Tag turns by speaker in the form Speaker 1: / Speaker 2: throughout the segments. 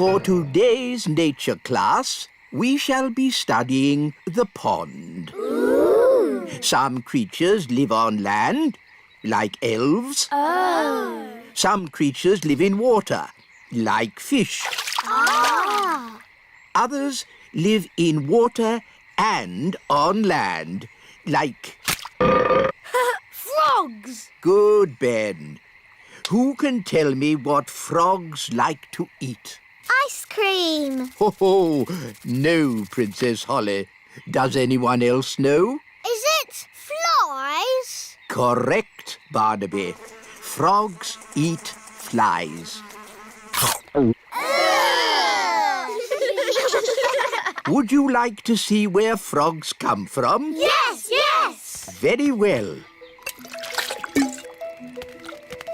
Speaker 1: For today's nature class, we shall be studying the pond.
Speaker 2: Ooh.
Speaker 1: Some creatures live on land, like elves.
Speaker 2: Oh.
Speaker 1: Some creatures live in water, like fish.
Speaker 2: Ah.
Speaker 1: Others live in water and on land, like...
Speaker 2: Frogs!
Speaker 1: Good, Ben. Who can tell me what frogs like to eat?
Speaker 2: Ice cream.
Speaker 1: Ho, no, Princess Holly. Does anyone else know?
Speaker 2: Is it flies?
Speaker 1: Correct, Barnaby. Frogs eat flies. Would you like to see where frogs come from?
Speaker 2: Yes, yes!
Speaker 1: Very well.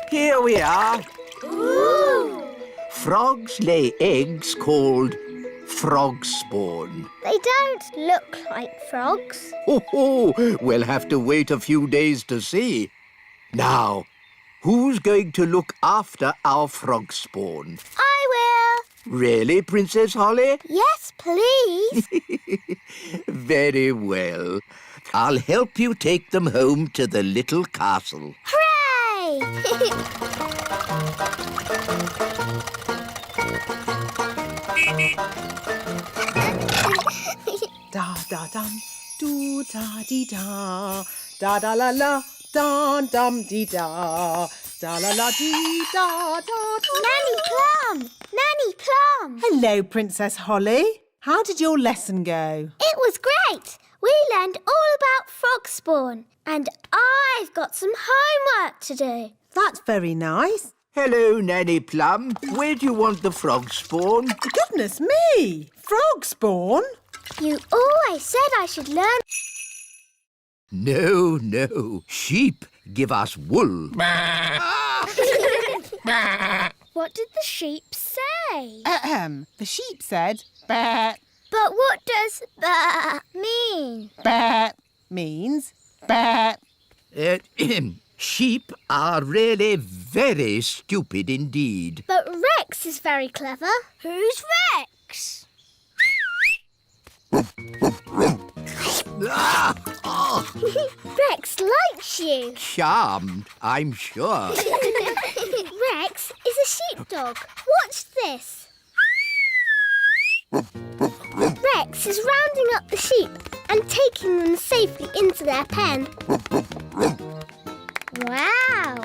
Speaker 1: Here we are.
Speaker 2: Ooh.
Speaker 1: Frogs lay eggs called frog spawn.
Speaker 2: They don't look like frogs.
Speaker 1: We'll have to wait a few days to see. Now, who's going to look after our frog spawn?
Speaker 2: I will.
Speaker 1: Really, Princess Holly?
Speaker 2: Yes, please.
Speaker 1: Very well. I'll help you take them home to the little castle.
Speaker 2: Hooray!
Speaker 3: Da da dum, do da dee da, da da la la, da dum dee da, da la la dee da da da.
Speaker 2: Nanny Plum! Nanny Plum!
Speaker 3: Hello, Princess Holly. How did your lesson go?
Speaker 2: It was great. We learned all about frog spawn, and I've got some homework to do.
Speaker 3: That's very nice.
Speaker 1: Hello, Nanny Plum. Where do you want the frog spawn?
Speaker 3: Goodness me! Frog spawn?
Speaker 2: You always said I should learn.
Speaker 1: No. Sheep give us wool.
Speaker 2: What did the sheep say?
Speaker 3: The sheep said, "Bah."
Speaker 2: But what does that mean?
Speaker 3: Bah means bah.
Speaker 1: Sheep are really very stupid indeed.
Speaker 2: But Rex is very clever. Who's Rex? Rex likes you.
Speaker 1: Charmed, I'm sure.
Speaker 2: Rex is a sheepdog. Watch this. Rex is rounding up the sheep and taking them safely into their pen. Wow!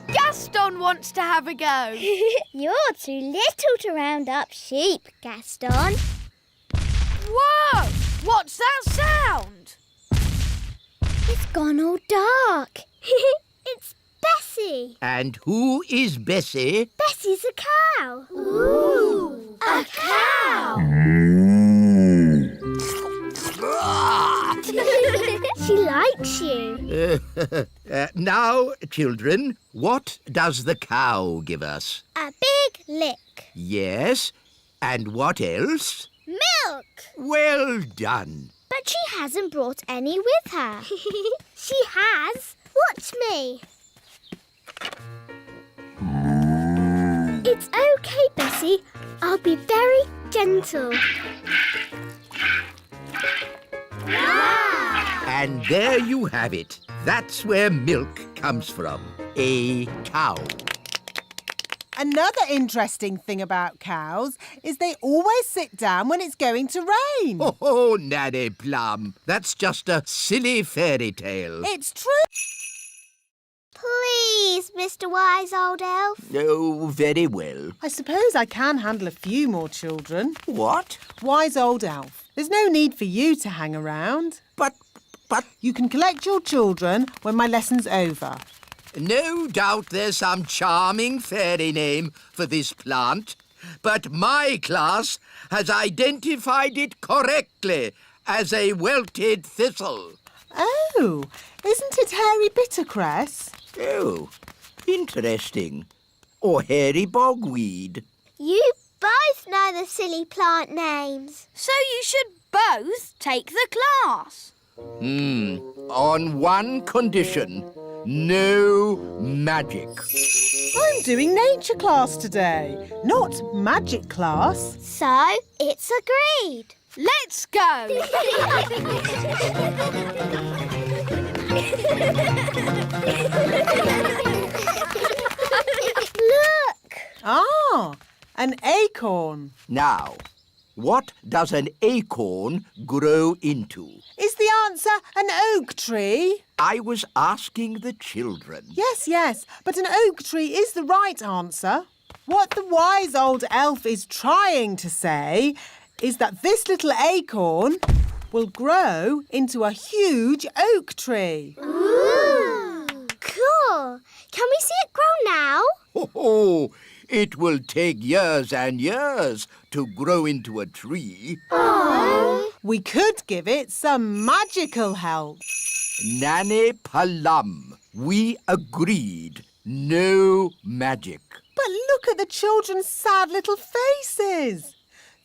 Speaker 4: Gaston wants to have a go.
Speaker 2: You're too little to round up sheep, Gaston.
Speaker 4: Whoa! What's that sound?
Speaker 2: It's gone all dark. It's Bessie.
Speaker 1: And who is Bessie?
Speaker 2: Bessie's a cow. Ooh! A cow! She likes you.
Speaker 1: Now, children, what does the cow give us?
Speaker 2: A big lick.
Speaker 1: Yes, and what else?
Speaker 2: Milk.
Speaker 1: Well done.
Speaker 2: But she hasn't brought any with her. She has. Watch me. It's okay, Bessie. I'll be very gentle. Wow!
Speaker 1: And there you have it. That's where milk comes from. A cow.
Speaker 3: Another interesting thing about cows is they always sit down when it's going to rain.
Speaker 1: Oh, Nanny Plum. That's just a silly fairy tale.
Speaker 3: It's true.
Speaker 2: Please, Mr. Wise Old Elf.
Speaker 1: Oh, very well.
Speaker 3: I suppose I can handle a few more children.
Speaker 1: What?
Speaker 3: Wise old elf. There's no need for you to hang around.
Speaker 1: But...
Speaker 3: You can collect your children when my lesson's over.
Speaker 1: No doubt there's some charming fairy name for this plant, but my class has identified it correctly as a welted thistle.
Speaker 3: Oh, isn't it hairy bittercress?
Speaker 1: Oh, interesting. Or hairy bogweed.
Speaker 2: You both know the silly plant names.
Speaker 4: So you should both take the class.
Speaker 1: On one condition. No magic.
Speaker 3: I'm doing nature class today, not magic class.
Speaker 2: So, it's agreed.
Speaker 4: Let's go!
Speaker 2: Look!
Speaker 3: Ah, an acorn.
Speaker 1: Now, what does an acorn grow into?
Speaker 3: Is the answer an oak tree?
Speaker 1: I was asking the children.
Speaker 3: Yes, but an oak tree is the right answer. What the wise old elf is trying to say is that this little acorn will grow into a huge oak tree.
Speaker 2: Ooh! Cool! Can we see it grow now?
Speaker 1: Oh, it will take years and years to grow into a tree.
Speaker 2: Oh!
Speaker 3: We could give it some magical help.
Speaker 1: Nanny Plum, we agreed. No magic.
Speaker 3: But look at the children's sad little faces.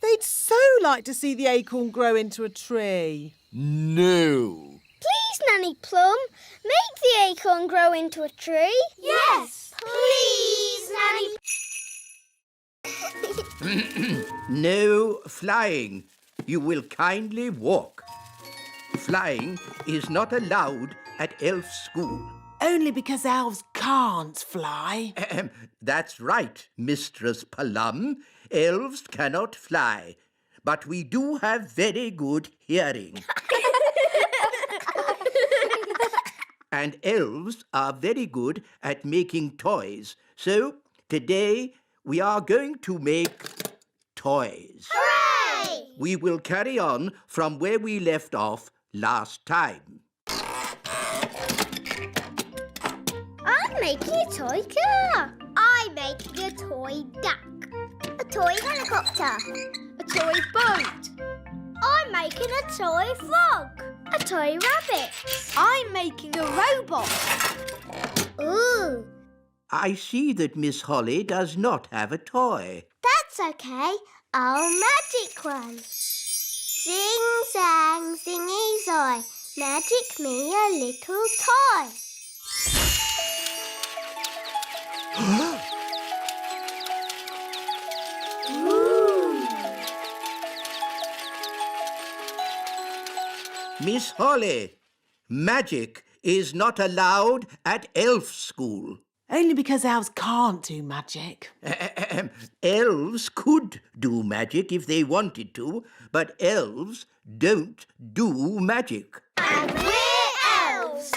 Speaker 3: They'd so like to see the acorn grow into a tree.
Speaker 1: No.
Speaker 2: Please, Nanny Plum, make the acorn grow into a tree. Yes, please, Nanny.
Speaker 1: No flying. You will kindly walk. Flying is not allowed at elf school.
Speaker 3: Only because elves can't fly.
Speaker 1: That's right, Mistress Plum. Elves cannot fly, but we do have very good hearing. And elves are very good at making toys. So today we are going to make toys.
Speaker 2: Hooray!
Speaker 1: We will carry on from where we left off last time.
Speaker 2: I'm making a toy car. I'm making a toy duck. A toy helicopter.
Speaker 4: A toy boat.
Speaker 2: I'm making a toy frog. A toy rabbit.
Speaker 4: I'm making a robot.
Speaker 2: Ooh,
Speaker 1: I see that Miss Holly does not have a toy.
Speaker 2: that's okay. I'll magic one. Sing, sang, singy, soy. Magic me a little toy.
Speaker 1: Miss Holly, magic is not allowed at elf school.
Speaker 3: Only because elves can't do magic.
Speaker 1: Elves could do magic if they wanted to, but elves don't do magic.
Speaker 2: And we're elves.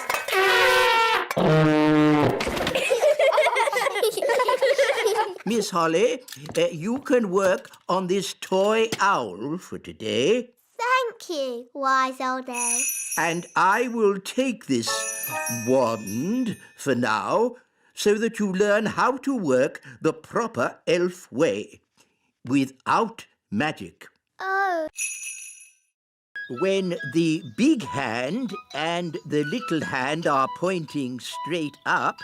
Speaker 1: Miss Holly, you can work on this toy owl for today,
Speaker 2: Thank you, wise old elf.
Speaker 1: and I will take this wand for now so that you learn how to work the proper elf way, without magic.
Speaker 2: Oh,
Speaker 1: When the big hand and the little hand are pointing straight up,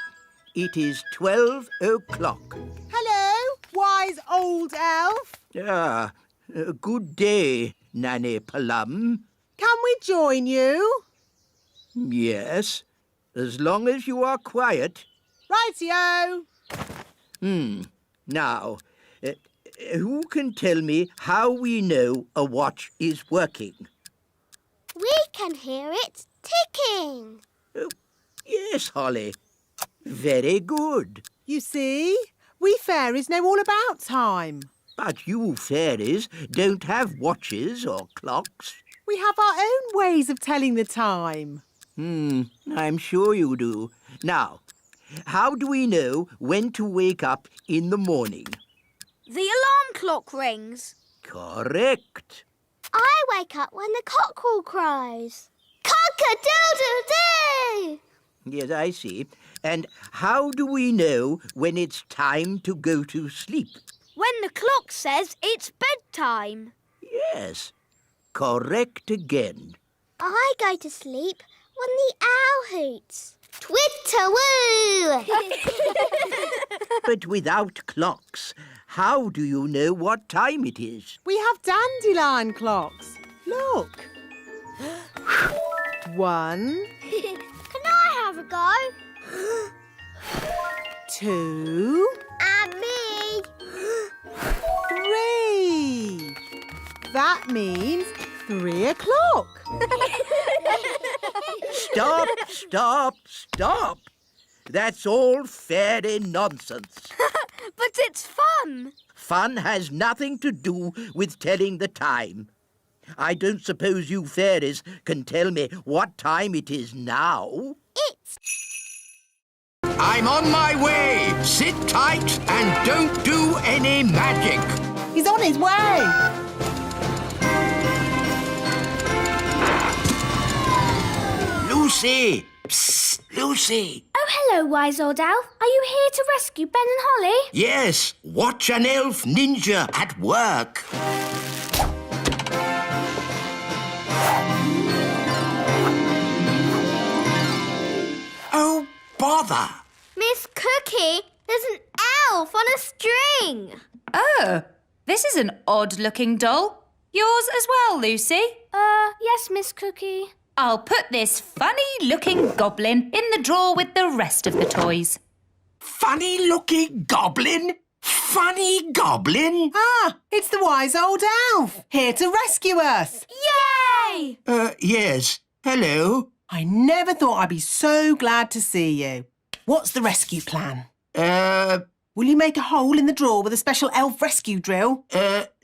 Speaker 1: it is 12 o'clock.
Speaker 3: Hello, wise old elf.
Speaker 1: Good day, Nanny Plum.
Speaker 3: Can we join you?
Speaker 1: Yes, as long as you are quiet.
Speaker 3: Rightio.
Speaker 1: Now, who can tell me how we know a watch is working?
Speaker 2: we can hear it ticking.
Speaker 1: Yes, Holly. Very good.
Speaker 3: You see, we fairies know all about time.
Speaker 1: But you fairies don't have watches or clocks.
Speaker 3: We have our own ways of telling the time.
Speaker 1: I'm sure you do. Now, how do we know when to wake up in the morning?
Speaker 4: The alarm clock rings.
Speaker 1: Correct.
Speaker 2: I wake up when the cockerel crows. Cock-a-doodle-doo!
Speaker 1: Yes, I see. And how do we know when it's time to go to sleep?
Speaker 4: When the clock says it's bedtime.
Speaker 1: Yes, correct again.
Speaker 2: I go to sleep when the owl hoots. Twitter-woo!
Speaker 1: But without clocks, how do you know what time it is?
Speaker 3: We have dandelion clocks. Look. 1,
Speaker 2: Can I have a go?
Speaker 3: 2,
Speaker 2: And me.
Speaker 3: 3. That means 3 o'clock.
Speaker 1: Stop, stop, stop. That's all fairy nonsense.
Speaker 4: But it's fun.
Speaker 1: Fun has nothing to do with telling the time. I don't suppose you fairies can tell me what time it is now.
Speaker 2: It's...
Speaker 1: I'm on my way. Sit tight and don't do any magic.
Speaker 3: He's on his way.
Speaker 1: Lucy! Psst, Lucy!
Speaker 2: Oh, hello, wise old elf. Are you here to rescue Ben and Holly?
Speaker 1: Yes, watch an elf ninja at work. Oh, bother!
Speaker 2: Miss Cookie, there's an elf on a string.
Speaker 5: Oh, this is an odd-looking doll. Yours as well, Lucy?
Speaker 2: Yes, Miss Cookie.
Speaker 5: I'll put this funny-looking goblin in the drawer with the rest of the toys.
Speaker 1: Funny-looking goblin? Funny goblin?
Speaker 3: Ah, it's the wise old elf, here to rescue us.
Speaker 2: Yay!
Speaker 1: Yes. Hello.
Speaker 3: I never thought I'd be so glad to see you. What's the rescue plan? Will you make a hole in the drawer with a special elf rescue drill?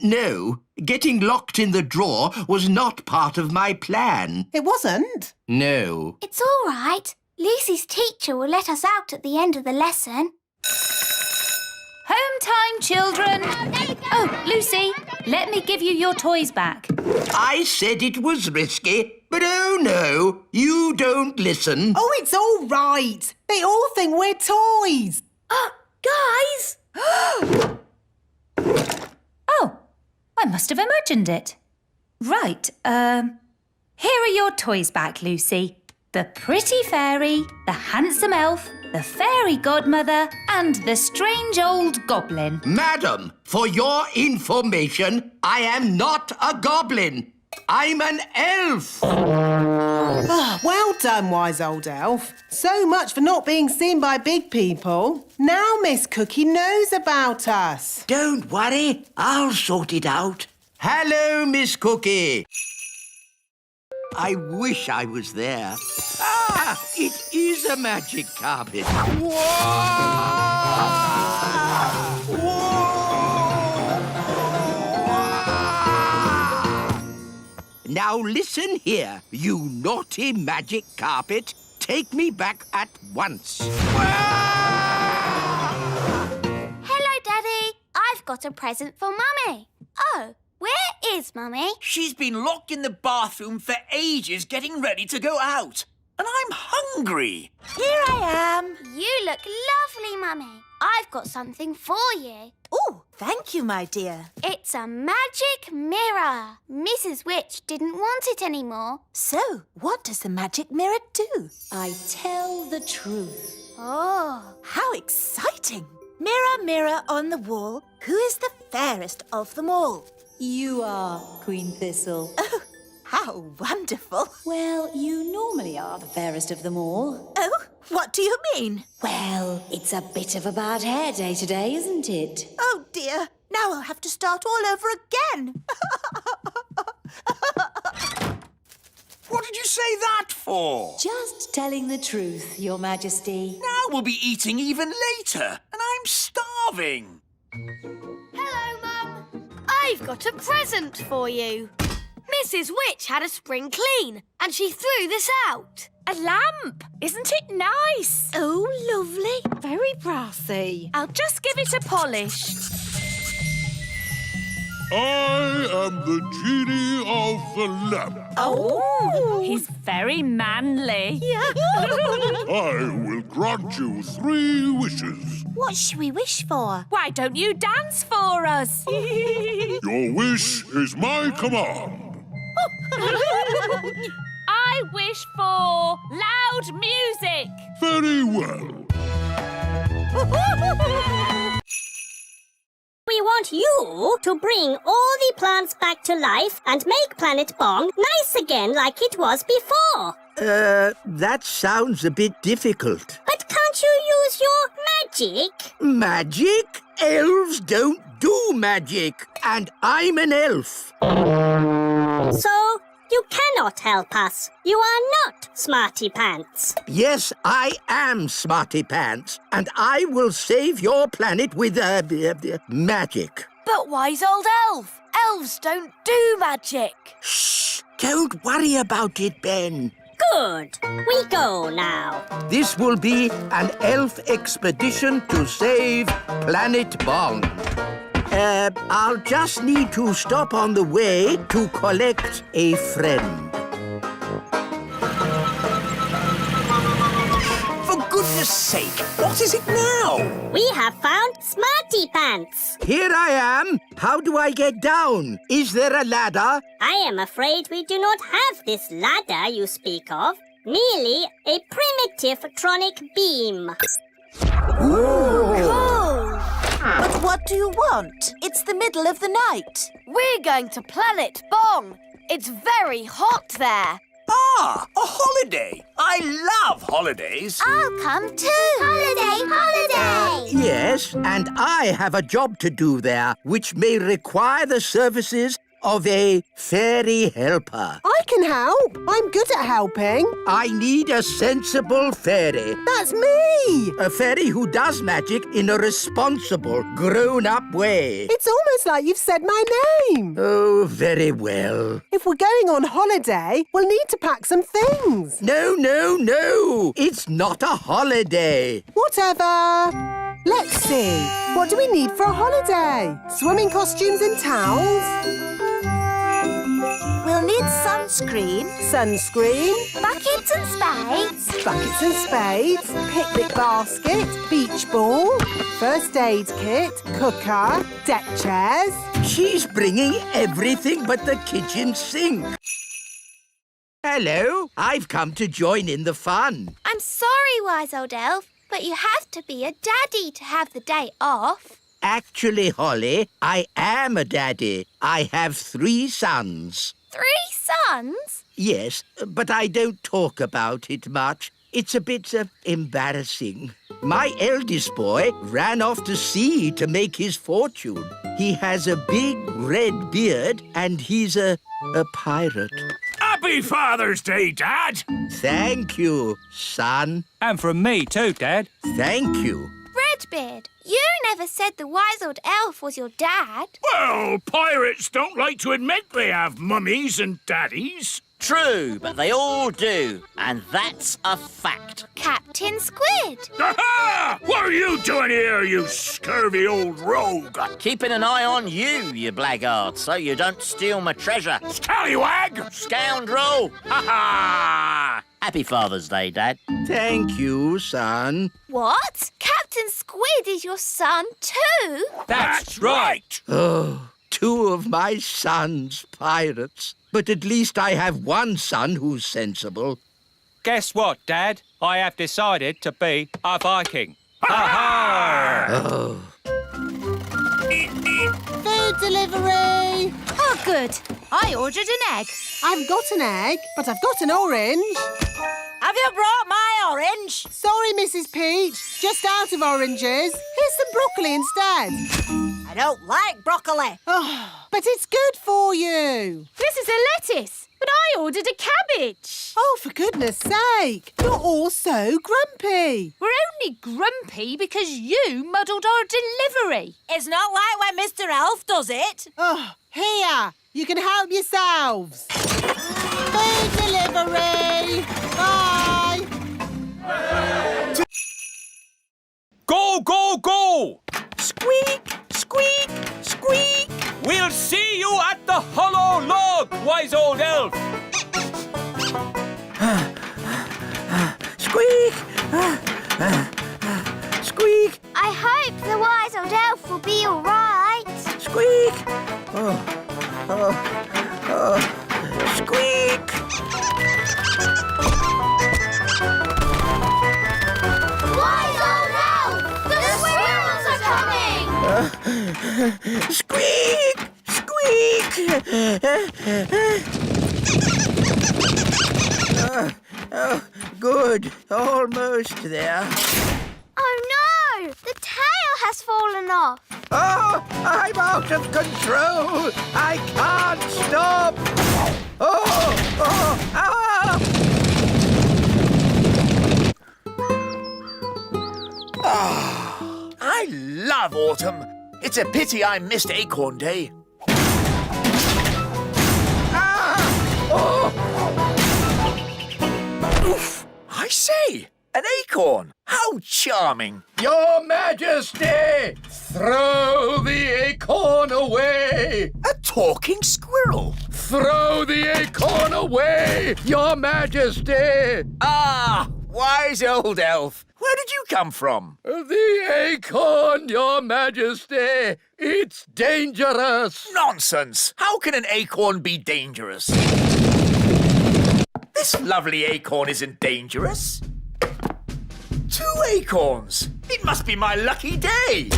Speaker 1: No. Getting locked in the drawer was not part of my plan.
Speaker 3: It wasn't.
Speaker 1: No.
Speaker 2: It's all right. Lucy's teacher will let us out at the end of the lesson.
Speaker 5: Home time, children. Oh, Lucy, let me give you your toys back.
Speaker 1: I said it was risky, but oh no, you don't listen.
Speaker 3: Oh, it's all right. They all think we're toys.
Speaker 2: Guys!
Speaker 5: Oh, I must have imagined it. Right, here are your toys back, Lucy. The pretty fairy, the handsome elf, the fairy godmother, and the strange old goblin.
Speaker 1: Madam, for your information, I am not a goblin. I'm an elf.
Speaker 3: Well done, wise old elf. So much for not being seen by big people. Now Miss Cookie knows about us.
Speaker 1: Don't worry, I'll sort it out. Hello, Miss Cookie. I wish I was there. Ah, it is a magic carpet. Whoa! Now listen here, you naughty magic carpet. Take me back at once.
Speaker 2: Hello, Daddy. I've got a present for Mummy. Oh, where is Mummy?
Speaker 6: She's been locked in the bathroom for ages getting ready to go out. And I'm hungry.
Speaker 2: Here I am. You look lovely, Mummy. I've got something for you.
Speaker 7: Oh, thank you, my dear.
Speaker 2: It's a magic mirror. Mrs. Witch didn't want it anymore.
Speaker 7: So, what does the magic mirror do? I tell the truth.
Speaker 2: Oh.
Speaker 7: How exciting! Mirror, mirror on the wall, who is the fairest of them all?
Speaker 8: You are, Queen Thistle.
Speaker 7: Oh, how wonderful!
Speaker 8: Well, you normally are the fairest of them all.
Speaker 7: Oh, what do you mean?
Speaker 8: Well, it's a bit of a bad hair day today, isn't it?
Speaker 7: Oh dear, now I'll have to start all over again.
Speaker 6: What did you say that for?
Speaker 8: Just telling the truth, Your Majesty.
Speaker 6: Now we'll be eating even later, and I'm starving.
Speaker 4: Hello, Mum. I've got a present for you. Mrs. Witch had a spring clean and she threw this out.
Speaker 5: A lamp! Isn't it nice?
Speaker 4: Oh, lovely.
Speaker 5: Very brassy.
Speaker 4: I'll just give it a polish.
Speaker 9: I am the genie of the lamp.
Speaker 5: Oh, he's very manly.
Speaker 9: I will grant you 3 wishes.
Speaker 7: What should we wish for?
Speaker 5: Why don't you dance for us?
Speaker 9: Your wish is my command.
Speaker 5: I wish for loud music.
Speaker 9: Very well.
Speaker 10: We want you to bring all the plants back to life and make Planet Bong nice again like it was before.
Speaker 1: That sounds a bit difficult.
Speaker 10: But can't you use your magic?
Speaker 1: Magic? Elves don't do magic, and I'm an elf.
Speaker 10: So, you cannot help us. You are not Smarty Pants.
Speaker 1: Yes, I am Smarty Pants, and I will save your planet with magic.
Speaker 4: But wise old elf, elves don't do magic.
Speaker 1: Shh! Don't worry about it, Ben.
Speaker 10: Good. We go now.
Speaker 1: This will be an elf expedition to save Planet Bond. I'll just need to stop on the way to collect a friend.
Speaker 6: For goodness sake, what is it now?
Speaker 10: We have found Smarty Pants.
Speaker 1: Here I am. How do I get down? Is there a ladder?
Speaker 10: I am afraid we do not have this ladder you speak of. Merely a primitive tronic beam.
Speaker 4: Cool!
Speaker 7: But what do you want? It's the middle of the night.
Speaker 4: We're going to Planet Bong. It's very hot there.
Speaker 6: Ah, a holiday. I love holidays.
Speaker 2: I'll come too. Holiday!
Speaker 1: Yes, and I have a job to do there, which may require the services of a fairy helper.
Speaker 3: I can help. I'm good at helping.
Speaker 1: I need a sensible fairy.
Speaker 3: That's me.
Speaker 1: A fairy who does magic in a responsible, grown-up way.
Speaker 3: It's almost like you've said my name.
Speaker 1: Oh, very well.
Speaker 3: If we're going on holiday, we'll need to pack some things.
Speaker 1: No. It's not a holiday.
Speaker 3: Whatever. Let's see. What do we need for a holiday? Swimming costumes and towels?
Speaker 7: We'll need sunscreen.
Speaker 3: Sunscreen,
Speaker 2: Buckets and spades.
Speaker 3: buckets and spades, picnic basket, beach ball, first aid kit, cooker, deck chairs.
Speaker 1: She's bringing everything but the kitchen sink. Hello, I've come to join in the fun.
Speaker 2: I'm sorry, wise old elf, but you have to be a daddy to have the day off.
Speaker 1: Actually, Holly, I am a daddy. I have 3 sons.
Speaker 2: 3 sons?
Speaker 1: Yes, but I don't talk about it much. It's a bit embarrassing. My eldest boy ran off to sea to make his fortune. He has a big red beard and he's a pirate.
Speaker 9: Happy Father's Day, Dad!
Speaker 1: Thank you, son.
Speaker 11: And from me too, Dad.
Speaker 1: Thank you.
Speaker 2: Redbeard, you never said the wise old elf was your dad.
Speaker 9: Well, pirates don't like to admit they have mummies and daddies.
Speaker 12: True, but they all do, and that's a fact.
Speaker 2: Captain Squid.
Speaker 9: Aha! What are you doing here, you scurvy old rogue?
Speaker 12: Keeping an eye on you, you blackguard, so you don't steal my treasure.
Speaker 9: Scallywag!
Speaker 12: Scoundrel! Ha ha! Happy Father's Day, Dad.
Speaker 1: Thank you, son.
Speaker 2: What? Captain Squid is your son too?
Speaker 9: That's right!
Speaker 1: Oh, 2 of my sons pirates. But at least I have one son who's sensible.
Speaker 11: Guess what, Dad? I have decided to be a Viking. Ha-ha!
Speaker 1: Oh.
Speaker 3: Food delivery.
Speaker 5: Oh, good. I ordered an egg.
Speaker 3: I've got an egg, but I've got an orange.
Speaker 7: Have you brought my orange?
Speaker 3: Sorry, Mrs. Peach. Just out of oranges. Here's some broccoli instead.
Speaker 7: I don't like broccoli.
Speaker 3: Oh, but it's good for you.
Speaker 5: This is a lettuce, but I ordered a cabbage.
Speaker 3: Oh, for goodness sake. You're all so grumpy.
Speaker 5: We're only grumpy because you muddled our delivery.
Speaker 7: It's not like when Mr. Elf does it.
Speaker 3: Oh, here. You can help yourselves. Food delivery. Bye.
Speaker 11: Go, go, go!
Speaker 6: Squeak, squeak, squeak.
Speaker 11: We'll see you at the hollow log, wise old elf.
Speaker 1: Squeak! Squeak!
Speaker 2: I hope the wise old elf will be all right.
Speaker 1: Squeak! Squeak!
Speaker 2: Wise old elf! The squirrels are coming!
Speaker 1: Squeak! Squeak! Oh, good. Almost there.
Speaker 2: Oh no! The tail has fallen off.
Speaker 1: Oh, I'm out of control. I can't stop.
Speaker 6: I love autumn. It's a pity I missed Acorn Day. Oof! I say, an acorn. How charming.
Speaker 1: Your Majesty, throw the acorn away.
Speaker 6: A talking squirrel.
Speaker 1: Throw the acorn away, Your Majesty.
Speaker 6: Ah, wise old elf. Where did you come from?
Speaker 1: The acorn, Your Majesty. It's dangerous.
Speaker 6: Nonsense. How can an acorn be dangerous? This lovely acorn isn't dangerous. 2 acorns. It must be my lucky day.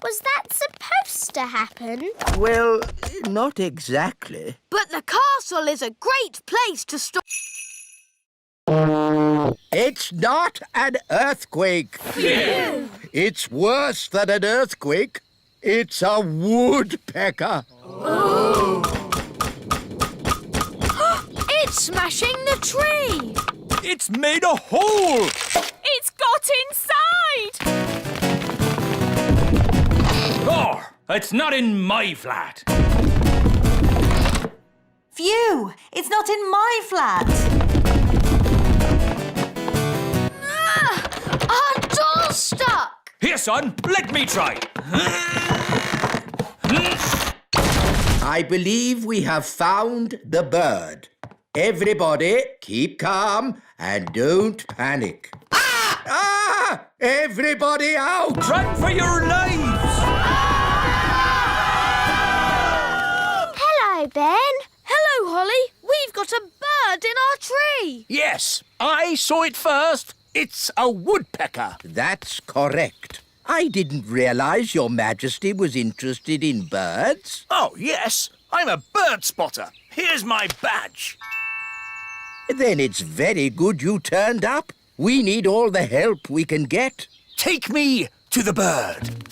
Speaker 2: Was that supposed to happen?
Speaker 1: Well, not exactly.
Speaker 4: But the castle is a great place to store...
Speaker 1: It's not an earthquake.
Speaker 4: Phew.
Speaker 1: It's worse than an earthquake. It's a woodpecker.
Speaker 4: Oh. It's smashing the tree.
Speaker 11: It's made a hole.
Speaker 13: It's got inside.
Speaker 11: Oh, it's not in my flat.
Speaker 7: Phew! It's not in my flat.
Speaker 4: Our door's stuck.
Speaker 11: Here, son, let me try.
Speaker 1: I believe we have found the bird. Everybody, keep calm and don't panic. Ah! Everybody out!
Speaker 11: Run for your lives!
Speaker 2: Hello, Ben.
Speaker 4: Hello, Holly. We've got a bird in our tree.
Speaker 6: Yes, I saw it first. It's a woodpecker.
Speaker 1: That's correct. I didn't realise Your Majesty was interested in birds.
Speaker 6: Oh, yes. I'm a bird spotter. Here's my badge.
Speaker 1: Then it's very good you turned up. We need all the help we can get.
Speaker 6: Take me to the bird.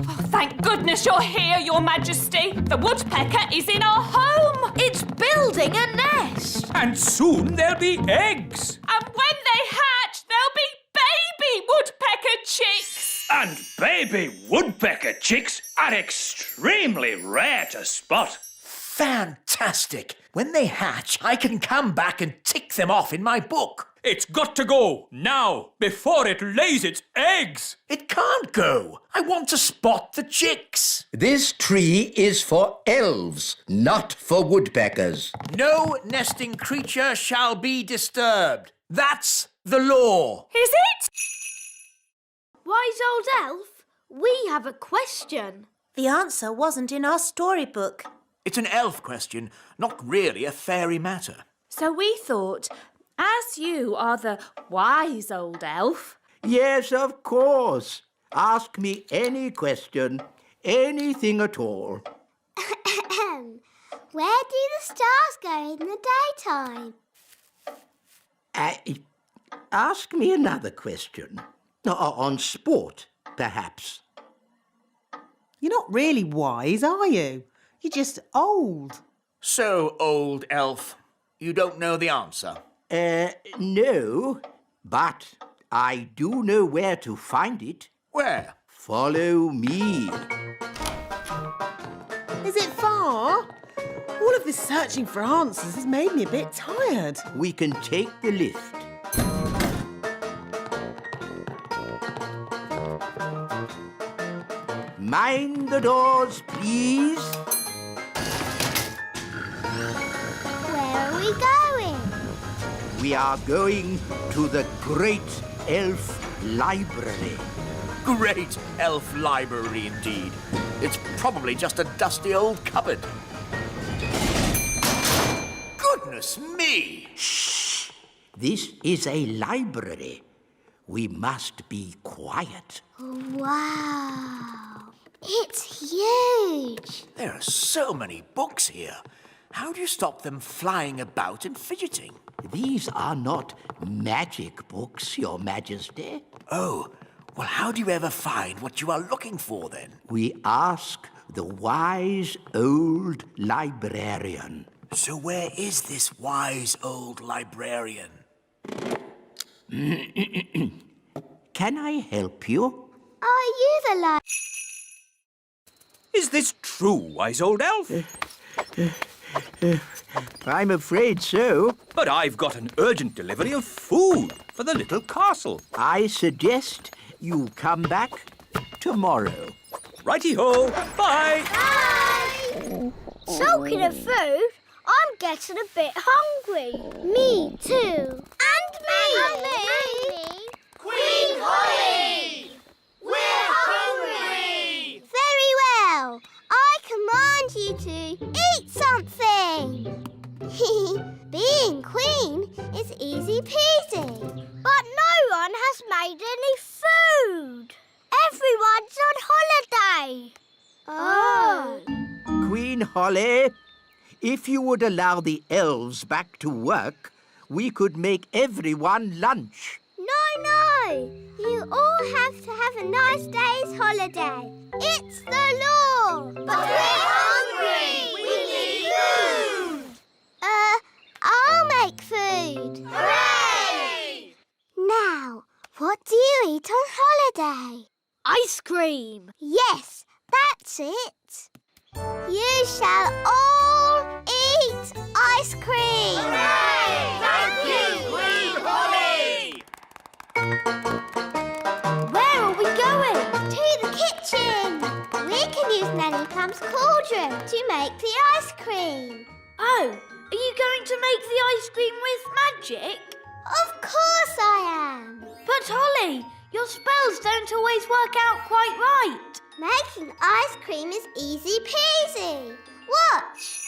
Speaker 13: Oh, thank goodness you're here, Your Majesty. The woodpecker is in our home.
Speaker 4: It's building a nest.
Speaker 11: And soon there'll be eggs.
Speaker 13: And when they hatch, there'll be baby woodpecker chicks.
Speaker 9: And baby woodpecker chicks are extremely rare to spot.
Speaker 6: Fantastic. When they hatch, I can come back and tick them off in my book.
Speaker 11: It's got to go now, before it lays its eggs.
Speaker 6: It can't go. I want to spot the chicks.
Speaker 1: This tree is for elves, not for woodpeckers.
Speaker 6: No nesting creature shall be disturbed. That's the law.
Speaker 13: Is it?
Speaker 4: Wise old elf, we have a question.
Speaker 7: The answer wasn't in our storybook.
Speaker 6: It's an elf question, not really a fairy matter.
Speaker 13: So we thought, as you are the wise old elf...
Speaker 1: Yes, of course. Ask me any question, anything at all.
Speaker 2: Where do the stars go in the daytime?
Speaker 1: Ask me another question. On sport, perhaps.
Speaker 3: You're not really wise, are you? You're just old.
Speaker 6: So, old elf, you don't know the answer?
Speaker 1: No, but I do know where to find it.
Speaker 6: Where?
Speaker 1: Follow me.
Speaker 3: Is it far? All of this searching for answers has made me a bit tired.
Speaker 1: We can take the lift. Mind the doors, please.
Speaker 2: Where are we going?
Speaker 1: We are going to the Great Elf Library.
Speaker 6: Great elf library indeed. It's probably just a dusty old cupboard. Goodness me!
Speaker 1: Shh! This is a library. We must be quiet.
Speaker 2: Wow! It's huge.
Speaker 6: There are so many books here. How do you stop them flying about and fidgeting?
Speaker 1: These are not magic books, Your Majesty.
Speaker 6: Oh, well, how do you ever find what you are looking for, then?
Speaker 1: We ask the wise old librarian.
Speaker 6: So where is this wise old librarian?
Speaker 1: Can I help you?
Speaker 2: Are you the
Speaker 11: Is this true, wise old elf?
Speaker 1: I'm afraid so.
Speaker 11: But I've got an urgent delivery of food for the little castle.
Speaker 1: I suggest you come back tomorrow.
Speaker 11: Righty-ho. Bye.
Speaker 2: Bye!
Speaker 4: Talking of food, I'm getting a bit hungry.
Speaker 2: Me too.
Speaker 4: And me.
Speaker 2: And me.
Speaker 6: Queen Holly! We're
Speaker 2: hungry! Very well. I command you to eat something. Being queen is easy peasy.
Speaker 4: But no one has made any food. Everyone's on holiday.
Speaker 2: Oh.
Speaker 1: Queen Holly, if you would allow the elves back to work, we could make everyone lunch.
Speaker 2: No. You all have to have a nice day's holiday. It's the law. But we're hungry. We need food. I'll make food. Hooray! Now, what do you eat on holiday?
Speaker 4: Ice cream.
Speaker 2: Yes, that's it. You shall all eat ice cream.
Speaker 6: Hooray! Thank you, Queen Holly!
Speaker 2: Where are we going? To the kitchen. We can use Nanny Plum's cauldron to make the ice cream.
Speaker 4: Oh, are you going to make the ice cream with magic?
Speaker 2: Of course I am.
Speaker 4: But Holly, your spells don't always work out quite right.
Speaker 2: Making ice cream is easy peasy. Watch.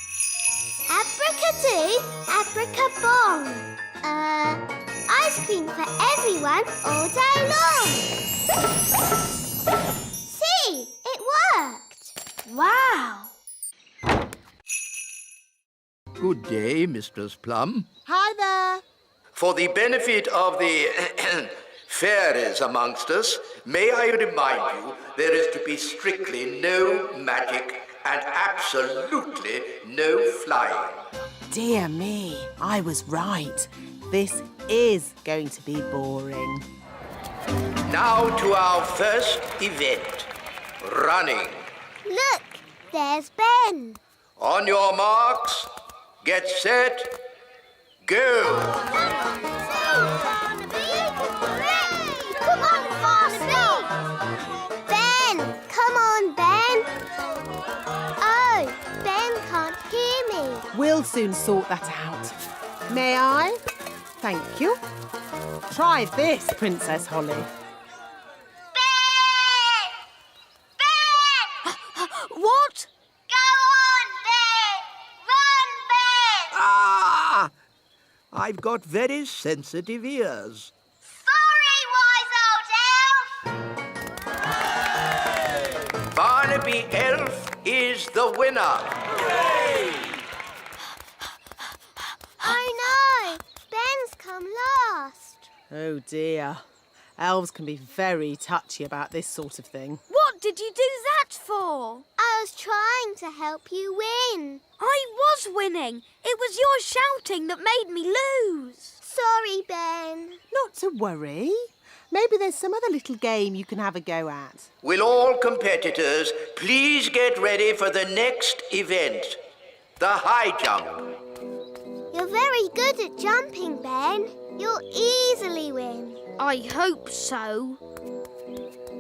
Speaker 2: Abracadoo, abracabong. Ice cream for everyone all day long. See, it worked.
Speaker 4: Wow.
Speaker 1: Good day, Mistress Plum.
Speaker 3: Hi there.
Speaker 1: For the benefit of the fairies amongst us, may I remind you there is to be strictly no magic and absolutely no flying.
Speaker 3: Dear me, I was right. This is going to be boring.
Speaker 1: Now to our first event, running.
Speaker 2: Look, there's Ben.
Speaker 1: On your marks, get set, go!
Speaker 2: Come on, Farnaby! Ben! Come on, Ben! Oh, Ben can't hear me.
Speaker 3: We'll soon sort that out. May I? Thank you. Try this, Princess Holly.
Speaker 2: Ben! Ben!
Speaker 4: What?
Speaker 2: Go on, Ben! Run, Ben!
Speaker 1: Ah! I've got very sensitive ears.
Speaker 2: Sorry, wise old elf!
Speaker 1: Barnaby Elf is the winner.
Speaker 2: Oh no! Ben's come last.
Speaker 3: Oh dear. Elves can be very touchy about this sort of thing.
Speaker 4: What did you do that for?
Speaker 2: I was trying to help you win.
Speaker 4: I was winning. It was your shouting that made me lose.
Speaker 2: Sorry, Ben.
Speaker 3: Not to worry. Maybe there's some other little game you can have a go at.
Speaker 1: Will all competitors please get ready for the next event, the high jump.
Speaker 2: You're very good at jumping, Ben. You'll easily win.
Speaker 4: I hope so.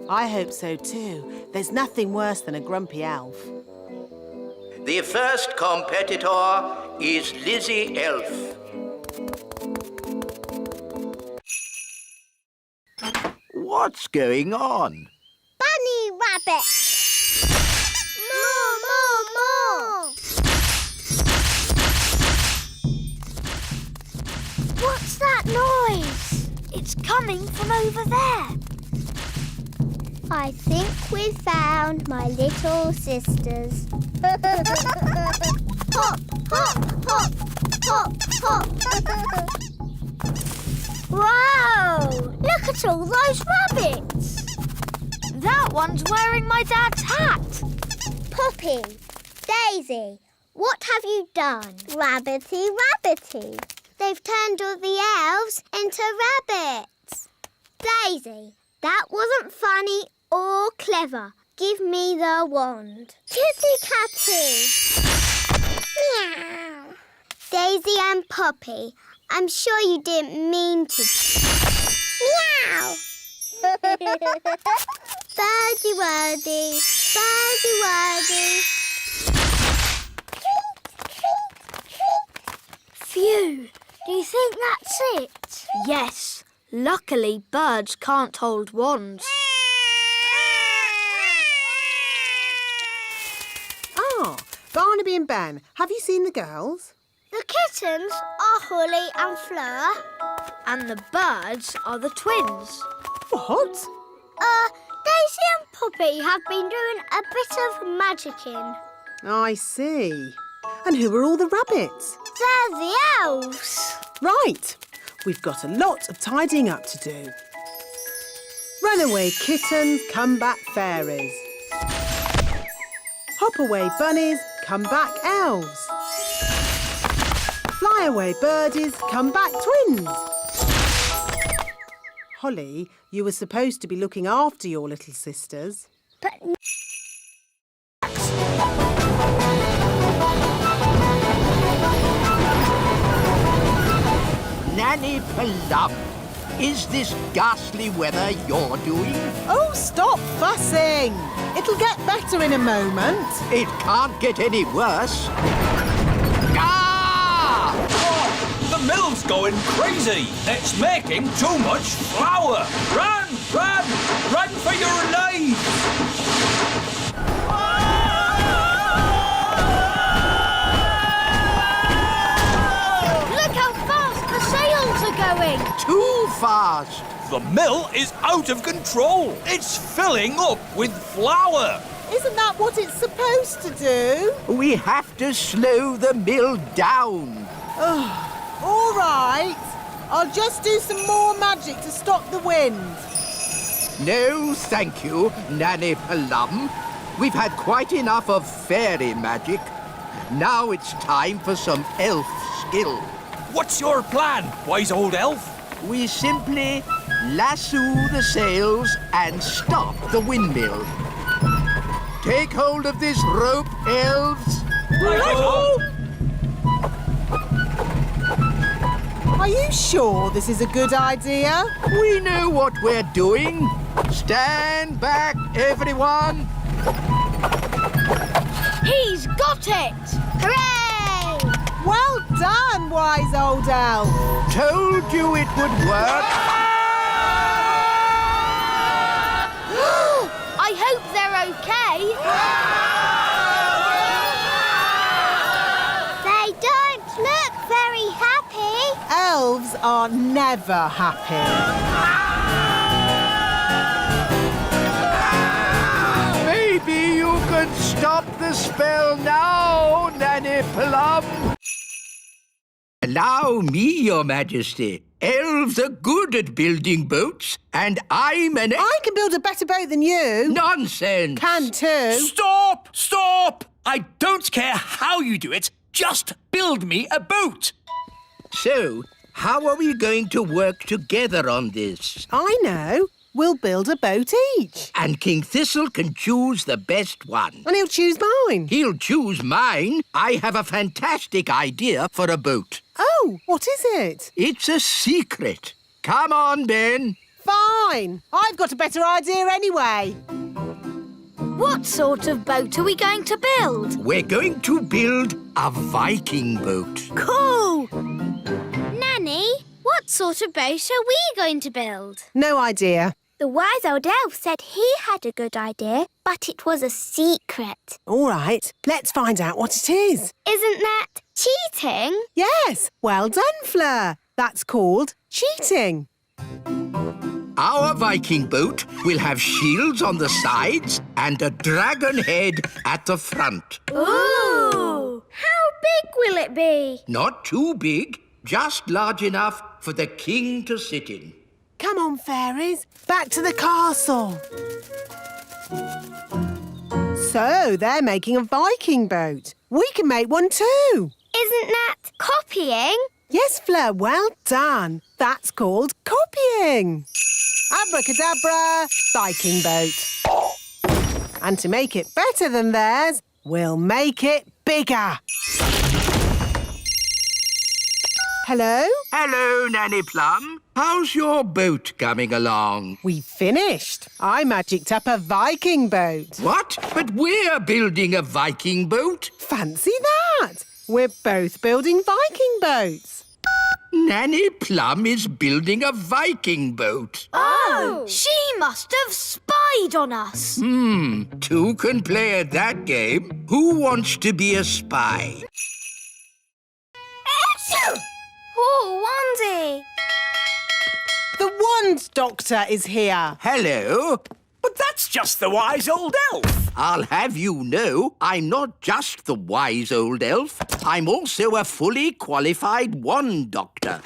Speaker 3: I hope so too. There's nothing worse than a grumpy elf.
Speaker 1: The first competitor is Lizzie Elf. What's going on?
Speaker 2: Bunny rabbit. More.
Speaker 4: What's that noise? It's coming from over there.
Speaker 2: I think we've found my little sisters. Hop, hop, hop, hop, hop. Wow! Look at all those rabbits.
Speaker 4: That one's wearing my dad's hat.
Speaker 2: Poppy, Daisy, what have you done? Rabbity, rabbity. They've turned all the elves into rabbits. Daisy, that wasn't funny or clever. Give me the wand. Kitty Catty. Meow. Daisy and Poppy, I'm sure you didn't mean to. Meow. Birdie wordy, birdie wordy.
Speaker 4: Phew. Do you think that's it? Yes. Luckily, birds can't hold wands.
Speaker 3: Ah, Barnaby and Ben, have you seen the girls?
Speaker 2: The kittens are Holly and Fleur.
Speaker 4: And the birds are the twins.
Speaker 3: What?
Speaker 2: Daisy and Poppy have been doing a bit of magicking.
Speaker 3: I see. And who are all the rabbits?
Speaker 2: They're the elves.
Speaker 3: Right. We've got a lot of tidying up to do. Runaway kittens, come back fairies. Hop away bunnies, come back elves. Fly away birdies, come back twins. Holly, you were supposed to be looking after your little sisters.
Speaker 2: But
Speaker 1: Nanny Plum, is this ghastly weather you're doing?
Speaker 3: Oh, stop fussing. It'll get better in a moment.
Speaker 1: It can't get any worse. Ah!
Speaker 9: Oh, the mill's going crazy. It's making too much flour. Run, run, run for your life.
Speaker 4: Look how fast the sails are going.
Speaker 1: Too fast.
Speaker 9: The mill is out of control. It's filling up with flour.
Speaker 3: Isn't that what it's supposed to do?
Speaker 1: We have to slow the mill down.
Speaker 3: All right. I'll just do some more magic to stop the wind.
Speaker 1: No, thank you, Nanny Plum. We've had quite enough of fairy magic. Now it's time for some elf skill.
Speaker 9: What's your plan, wise old elf?
Speaker 1: We simply lasso the sails and stop the windmill. Take hold of this rope, elves.
Speaker 9: Righto!
Speaker 3: Are you sure this is a good idea?
Speaker 1: We know what we're doing. Stand back, everyone.
Speaker 4: He's got it!
Speaker 2: hooray!
Speaker 3: Well done, wise old elf.
Speaker 1: Told you it would work.
Speaker 4: I hope they're okay.
Speaker 2: They don't look very happy.
Speaker 3: Elves are never happy.
Speaker 1: Maybe you could stop the spell now, Nanny Plum. Allow me, Your Majesty. Elves are good at building boats, and I'm an...
Speaker 3: I can build a better boat than you.
Speaker 1: Nonsense!
Speaker 3: Can too.
Speaker 6: Stop! Stop! I don't care how you do it. Just build me a boat.
Speaker 1: So, how are we going to work together on this?
Speaker 3: I know. We'll build a boat each.
Speaker 1: And King Thistle can choose the best one.
Speaker 3: And he'll choose mine.
Speaker 1: He'll choose mine. I have a fantastic idea for a boat.
Speaker 3: Oh, what is it?
Speaker 1: It's a secret. Come on, Ben.
Speaker 3: Fine. I've got a better idea anyway.
Speaker 4: What sort of boat are we going to build?
Speaker 1: We're going to build a Viking boat.
Speaker 2: Cool! Nanny, what sort of boat are we going to build?
Speaker 3: No idea.
Speaker 2: The wise old elf said he had a good idea, but it was a secret.
Speaker 3: All right, let's find out what it is.
Speaker 2: Isn't that cheating?
Speaker 3: Yes, well done, Fleur. That's called cheating.
Speaker 1: Our Viking boat will have shields on the sides and a dragon head at the front.
Speaker 2: Ooh! How big will it be?
Speaker 1: Not too big, just large enough for the king to sit in.
Speaker 3: Come on, fairies, back to the castle. So, they're making a Viking boat. We can make one too.
Speaker 2: Isn't that copying?
Speaker 3: Yes, Fleur, well done. That's called copying. Abracadabra, Viking boat. And to make it better than theirs, we'll make it bigger. Hello?
Speaker 1: Hello, Nanny Plum. How's your boat coming along?
Speaker 3: We finished. I magicked up a Viking boat.
Speaker 1: What? But we're building a Viking boat.
Speaker 3: Fancy that. We're both building Viking boats.
Speaker 1: Nanny Plum is building a Viking boat.
Speaker 4: Oh! She must have spied on us.
Speaker 1: Two can play at that game. Who wants to be a spy?
Speaker 2: Oh, Wandy!
Speaker 3: The Wand Doctor is here.
Speaker 1: Hello.
Speaker 6: But that's just the wise old elf.
Speaker 1: I'll have you know, I'm not just the wise old elf. I'm also a fully qualified wand doctor.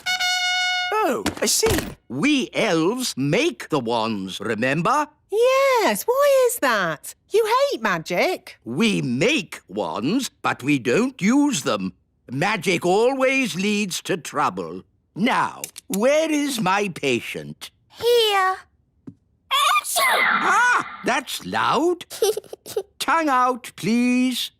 Speaker 6: Oh, I see.
Speaker 1: We elves make the wands, remember?
Speaker 3: Yes, why is that? You hate magic.
Speaker 1: We make wands, but we don't use them. Magic always leads to trouble. Now, where is my patient?
Speaker 2: Here.
Speaker 1: Ah, that's loud. Tongue out, please.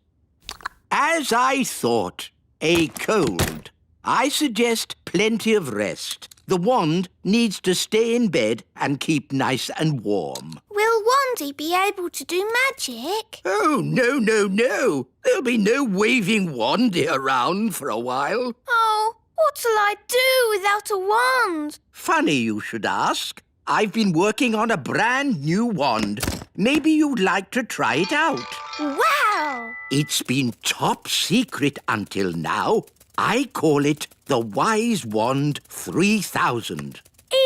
Speaker 1: As I thought, a cold. I suggest plenty of rest. The wand needs to stay in bed and keep nice and warm.
Speaker 2: Will Wandy be able to do magic?
Speaker 1: Oh, no, no, no. There'll be no waving wandy around for a while.
Speaker 2: Oh, what'll I do without a wand?
Speaker 1: Funny you should ask. I've been working on a brand new wand. Maybe you'd like to try it out.
Speaker 2: Wow!
Speaker 1: It's been top secret until now. I call it the Wise Wand 3000.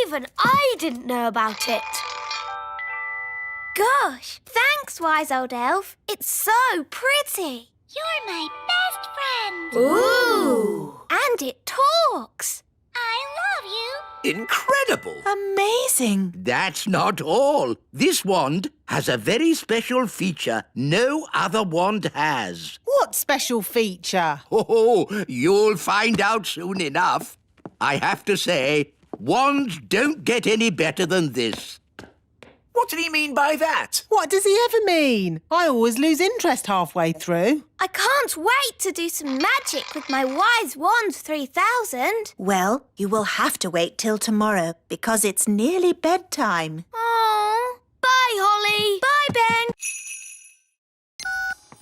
Speaker 2: Even I didn't know about it. Gosh, thanks, wise old elf. It's so pretty. You're my best friend. Ooh! And it talks. I love you.
Speaker 6: Incredible.
Speaker 7: Amazing.
Speaker 1: That's not all. This wand has a very special feature no other wand has.
Speaker 3: What special feature?
Speaker 1: Oh, you'll find out soon enough. I have to say, wands don't get any better than this.
Speaker 6: What did he mean by that?
Speaker 3: What does he ever mean? I always lose interest halfway through.
Speaker 2: I can't wait to do some magic with my wise wand 3000.
Speaker 7: Well, you will have to wait till tomorrow because it's nearly bedtime.
Speaker 2: Oh, bye, Holly. Bye, Ben.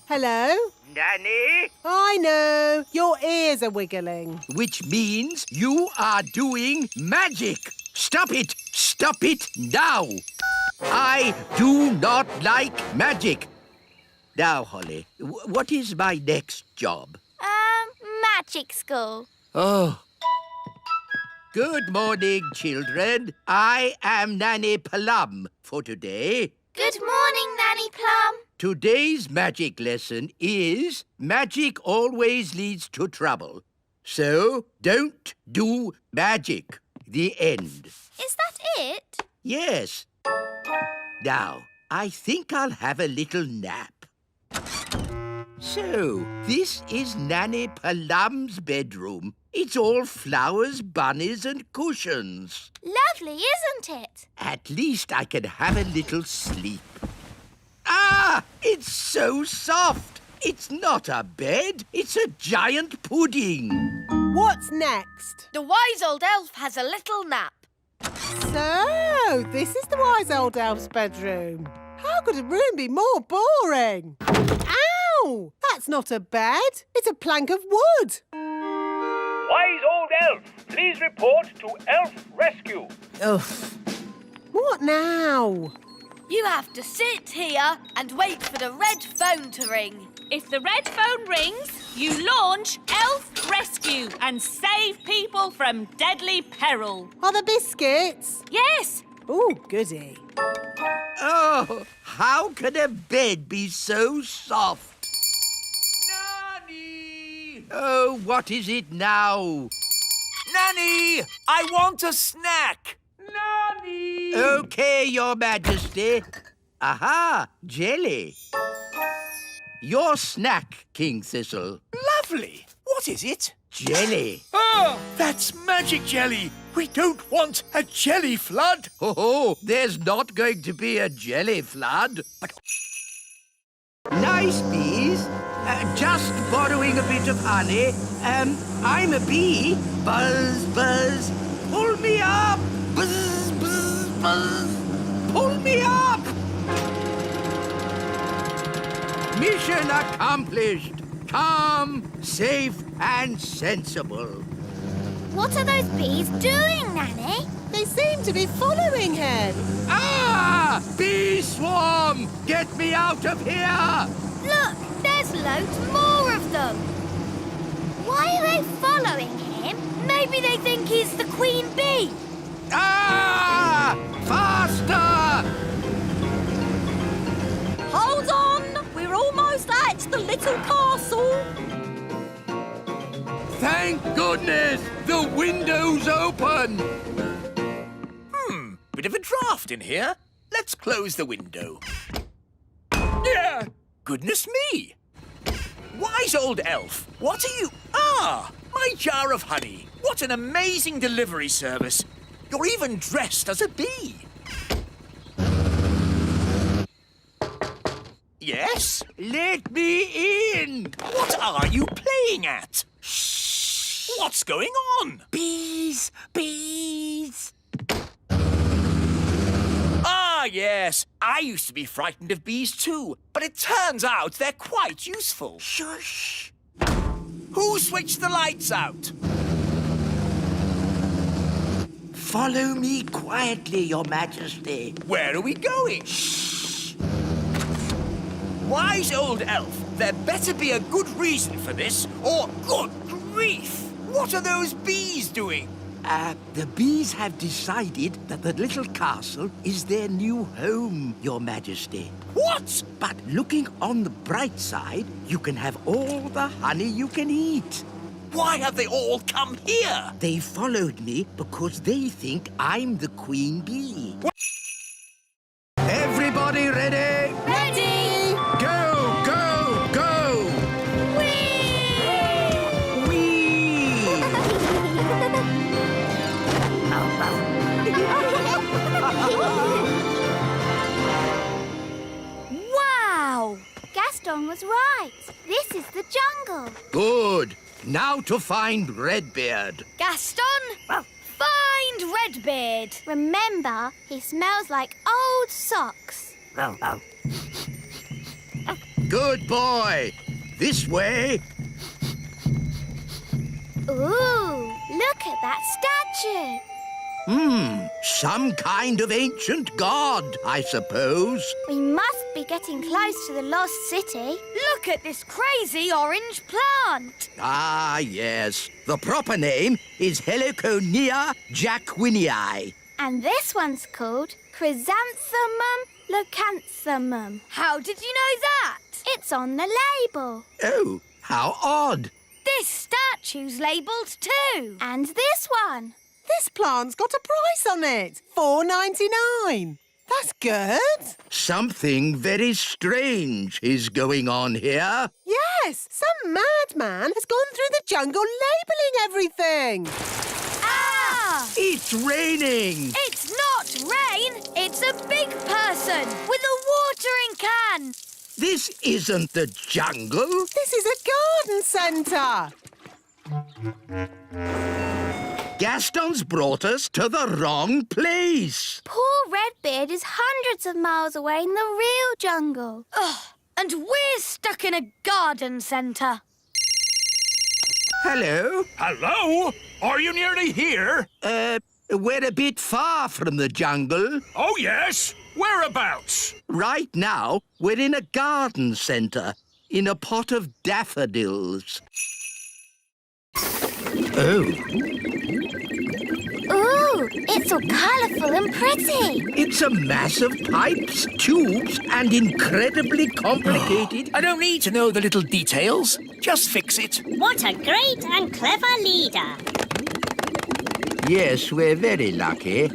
Speaker 3: Hello?
Speaker 1: Nanny?
Speaker 3: I know. Your ears are wiggling.
Speaker 1: Which means you are doing magic. Stop it. Stop it now. I do not like magic. Now, Holly, what is my next job?
Speaker 2: Magic school.
Speaker 1: Oh. Good morning, children. I am Nanny Plum for today.
Speaker 2: Good morning, Nanny Plum.
Speaker 1: Today's magic lesson is magic always leads to trouble. So, don't do magic. The end.
Speaker 2: Is that it?
Speaker 1: Yes. Now, I think I'll have a little nap. So, this is Nanny Plum's bedroom. It's all flowers, bunnies and cushions.
Speaker 2: Lovely, isn't it?
Speaker 1: At least I can have a little sleep. Ah! It's so soft. It's not a bed. It's a giant pudding.
Speaker 3: What's next?
Speaker 4: The wise old elf has a little nap.
Speaker 3: So, this is the wise old elf's bedroom. How could a room be more boring? Ow! That's not a bed. It's a plank of wood.
Speaker 11: Wise old elf, please report to Elf Rescue.
Speaker 3: Ugh. What now?
Speaker 4: You have to sit here and wait for the red phone to ring.
Speaker 13: If the red phone rings, you launch Elf Rescue and save people from deadly peril.
Speaker 3: Are there biscuits?
Speaker 13: Yes,
Speaker 3: Ooh, goody.
Speaker 1: Oh, how can a bed be so soft?
Speaker 6: Nanny!
Speaker 1: Oh, what is it now?
Speaker 6: Nanny! I want a snack! Nanny!
Speaker 1: OK, Your Majesty. Aha, jelly. Your snack, King Thistle.
Speaker 6: Lovely. What is it?
Speaker 1: Jelly.
Speaker 6: Oh, that's magic jelly. We don't want a jelly flood.
Speaker 1: Oh, there's not going to be a jelly flood. Nice bees. Just borrowing a bit of honey. I'm a bee. Buzz, buzz. Pull me up. Buzz, buzz, buzz. Pull me up. Mission accomplished. Calm, safe, and sensible.
Speaker 2: What are those bees doing, Nanny?
Speaker 3: They seem to be following him.
Speaker 1: Ah! Bee swarm! Get me out of here!
Speaker 4: Look, there's loads more of them.
Speaker 2: Why are they following him?
Speaker 4: Maybe they think he's the queen bee.
Speaker 1: Ah! Faster!
Speaker 7: Hold on! We're almost at the little castle.
Speaker 1: Thank goodness! The window's open!
Speaker 6: Bit of a draft in here. Let's close the window. Yeah! Goodness me! Wise old elf, what are you... Ah! My jar of honey. What an amazing delivery service. You're even dressed as a bee. Yes?
Speaker 1: Let me in!
Speaker 6: What are you playing at? Shh! What's going on?
Speaker 1: Bees! Bees!
Speaker 6: Ah, yes. I used to be frightened of bees too, but it turns out they're quite useful.
Speaker 1: Shush!
Speaker 6: Who switched the lights out?
Speaker 1: Follow me quietly, Your Majesty.
Speaker 6: Where are we going?
Speaker 1: Shh!
Speaker 6: Wise old elf, there better be a good reason for this, or good grief! What are those bees doing?
Speaker 1: The bees have decided that the little castle is their new home, Your Majesty.
Speaker 6: What?
Speaker 1: But looking on the bright side, you can have all the honey you can eat.
Speaker 6: Why have they all come here?
Speaker 1: They followed me because they think I'm the queen bee. Everybody ready?
Speaker 4: Ready!
Speaker 1: Go, go, go!
Speaker 4: Whee!
Speaker 1: Whee!
Speaker 2: Wow! Gaston was right. This is the jungle.
Speaker 1: Good. Now to find Redbeard.
Speaker 4: Gaston, find Redbeard.
Speaker 2: Remember, he smells like old socks.
Speaker 1: Good boy. This way.
Speaker 2: Ooh, look at that statue.
Speaker 1: Some kind of ancient god, I suppose.
Speaker 2: We must be getting close to the lost city.
Speaker 4: Look at this crazy orange plant.
Speaker 1: Ah, yes. The proper name is Heliconia jacquinii.
Speaker 2: And this one's called Chrysanthemum leucanthemum.
Speaker 4: How did you know that?
Speaker 2: It's on the label.
Speaker 1: Oh, how odd.
Speaker 4: This statue's labelled too.
Speaker 2: And this one.
Speaker 3: This plant's got a price on it. $4.99. That's good.
Speaker 1: Something very strange is going on here.
Speaker 3: Yes, some madman has gone through the jungle labelling everything.
Speaker 4: Ah!
Speaker 1: It's raining.
Speaker 4: It's not rain. It's a big person with a watering can.
Speaker 1: This isn't the jungle.
Speaker 3: This is a garden centre.
Speaker 1: Gaston's brought us to the wrong place.
Speaker 2: Poor Redbeard is hundreds of miles away in the real jungle.
Speaker 4: Ugh, and we're stuck in a garden centre.
Speaker 1: Hello?
Speaker 9: Hello? Are you nearly here?
Speaker 1: We're a bit far from the jungle.
Speaker 9: Oh, yes. Whereabouts?
Speaker 1: Right now, we're in a garden centre, in a pot of daffodils. Oh.
Speaker 2: Ooh, it's so colourful and pretty.
Speaker 1: It's a mass of pipes, tubes, and incredibly complicated.
Speaker 6: I don't need to know the little details. Just fix it.
Speaker 10: What a great and clever leader.
Speaker 1: Yes, we're very lucky.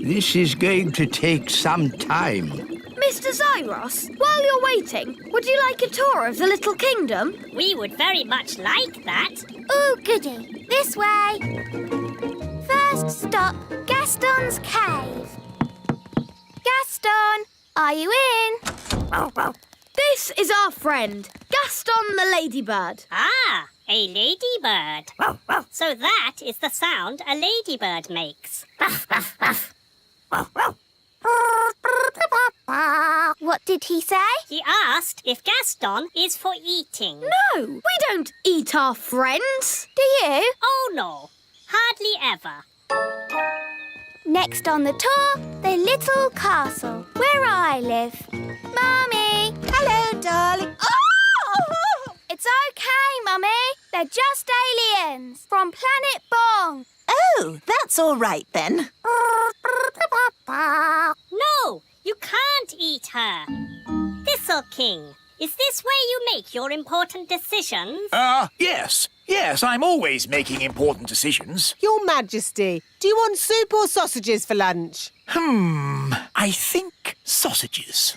Speaker 1: This is going to take some time.
Speaker 4: Mr. Zyros, while you're waiting, would you like a tour of the Little Kingdom?
Speaker 10: We would very much like that.
Speaker 2: Ooh, goody. This way. First stop, Gaston's cave. Gaston, are you in?
Speaker 4: This is our friend, Gaston the ladybird.
Speaker 10: Ah, a ladybird. So that is the sound a ladybird makes.
Speaker 2: What did he say?
Speaker 10: He asked if Gaston is for eating.
Speaker 4: No, we don't eat our friends.
Speaker 2: Do you?
Speaker 10: Oh, no. Hardly ever.
Speaker 2: Next on the tour, the little castle, where I live. Mummy!
Speaker 7: Hello, darling. Oh!
Speaker 2: It's okay, Mummy. They're just aliens from Planet Bong.
Speaker 7: Oh, that's all right then.
Speaker 10: No, you can't eat her. Thistle King, is this where you make your important decisions?
Speaker 6: Yes. Yes, I'm always making important decisions.
Speaker 3: Your Majesty, do you want soup or sausages for lunch?
Speaker 6: I think sausages.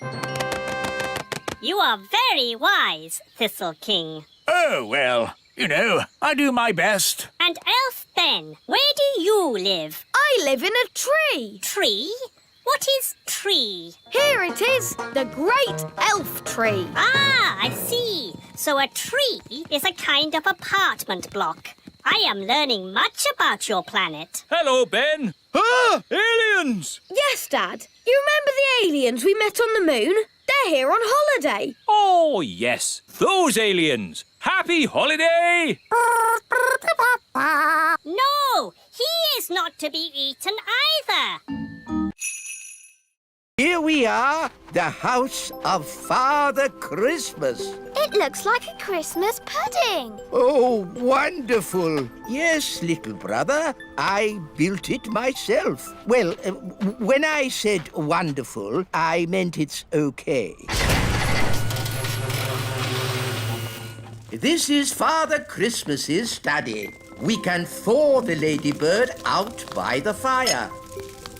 Speaker 10: You are very wise, Thistle King.
Speaker 6: Oh, well, you know, I do my best.
Speaker 10: And Elf Ben, where do you live?
Speaker 4: I live in a tree.
Speaker 10: Tree? What is tree?
Speaker 4: Here it is, the Great Elf Tree.
Speaker 10: Ah, I see. So a tree is a kind of apartment block. I am learning much about your planet.
Speaker 11: Hello, Ben. Ah, aliens!
Speaker 4: Yes, Dad. You remember the aliens we met on the moon? They're here on holiday.
Speaker 11: Oh, yes. Those aliens. Happy holiday!
Speaker 10: No, he is not to be eaten either.
Speaker 1: Here we are, the house of Father Christmas.
Speaker 2: It looks like a Christmas pudding.
Speaker 1: Oh, wonderful. Yes, little brother, I built it myself. Well, when I said wonderful, I meant it's okay. This is Father Christmas's study. We can thaw the ladybird out by the fire.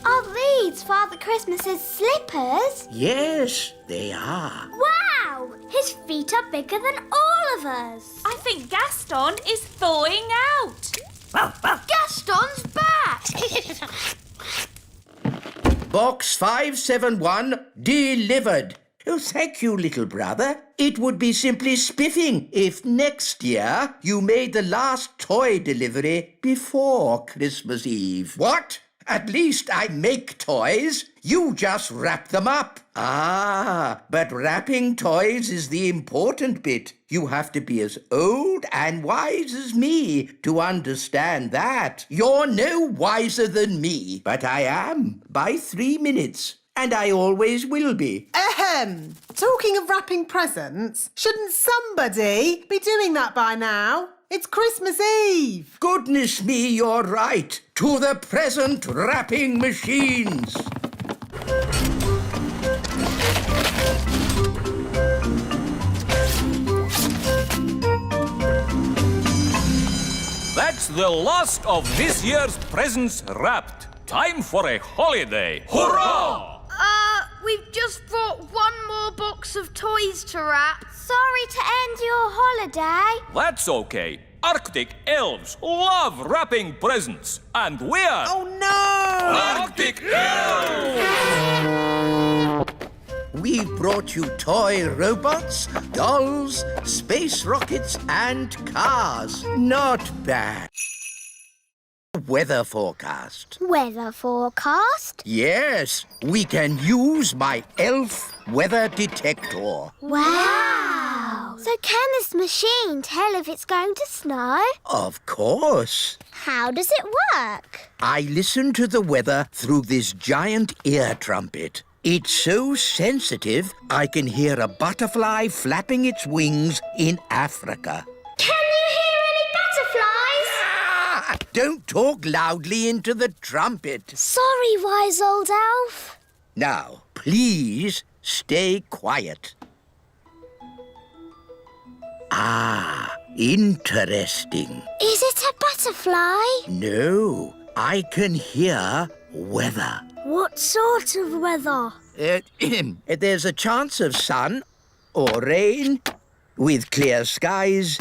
Speaker 2: Are these Father Christmas's slippers?
Speaker 1: Yes, they are.
Speaker 2: Wow! His feet are bigger than all of us.
Speaker 13: I think Gaston is thawing out.
Speaker 4: Gaston's back.
Speaker 1: Box 571 delivered. Oh, thank you, little brother. It would be simply spiffing if next year you made the last toy delivery before Christmas Eve. What? At least I make toys. You just wrap them up. Ah, but wrapping toys is the important bit. You have to be as old and wise as me to understand that. You're no wiser than me, but I am by 3 minutes. And I always will be.
Speaker 3: Ahem. Talking of wrapping presents, shouldn't somebody be doing that by now? It's Christmas Eve.
Speaker 1: Goodness me, you're right. To the present wrapping machines.
Speaker 9: That's the last of this year's presents wrapped. Time for a holiday. Hurrah!
Speaker 4: We've just brought one more box of toys to wrap.
Speaker 2: Sorry to end your holiday.
Speaker 9: That's okay. Arctic elves love wrapping presents. And we're...
Speaker 3: Oh, no!
Speaker 9: Arctic elves!
Speaker 1: We brought you toy robots, dolls, space rockets, and cars. Not bad. Weather forecast.
Speaker 2: Weather forecast?
Speaker 1: Yes, we can use my elf weather detector.
Speaker 2: Wow! So can this machine tell if it's going to snow?
Speaker 1: Of course.
Speaker 2: How does it work?
Speaker 1: I listen to the weather through this giant ear trumpet. It's so sensitive, I can hear a butterfly flapping its wings in Africa.
Speaker 2: Can you hear any butterflies?
Speaker 1: Ah! don't talk loudly into the trumpet.
Speaker 2: Sorry, wise old elf.
Speaker 1: Now, please stay quiet. Ah, interesting.
Speaker 2: Is it a butterfly?
Speaker 1: No, I can hear weather.
Speaker 2: What sort of weather?
Speaker 1: There's a chance of sun or rain with clear skies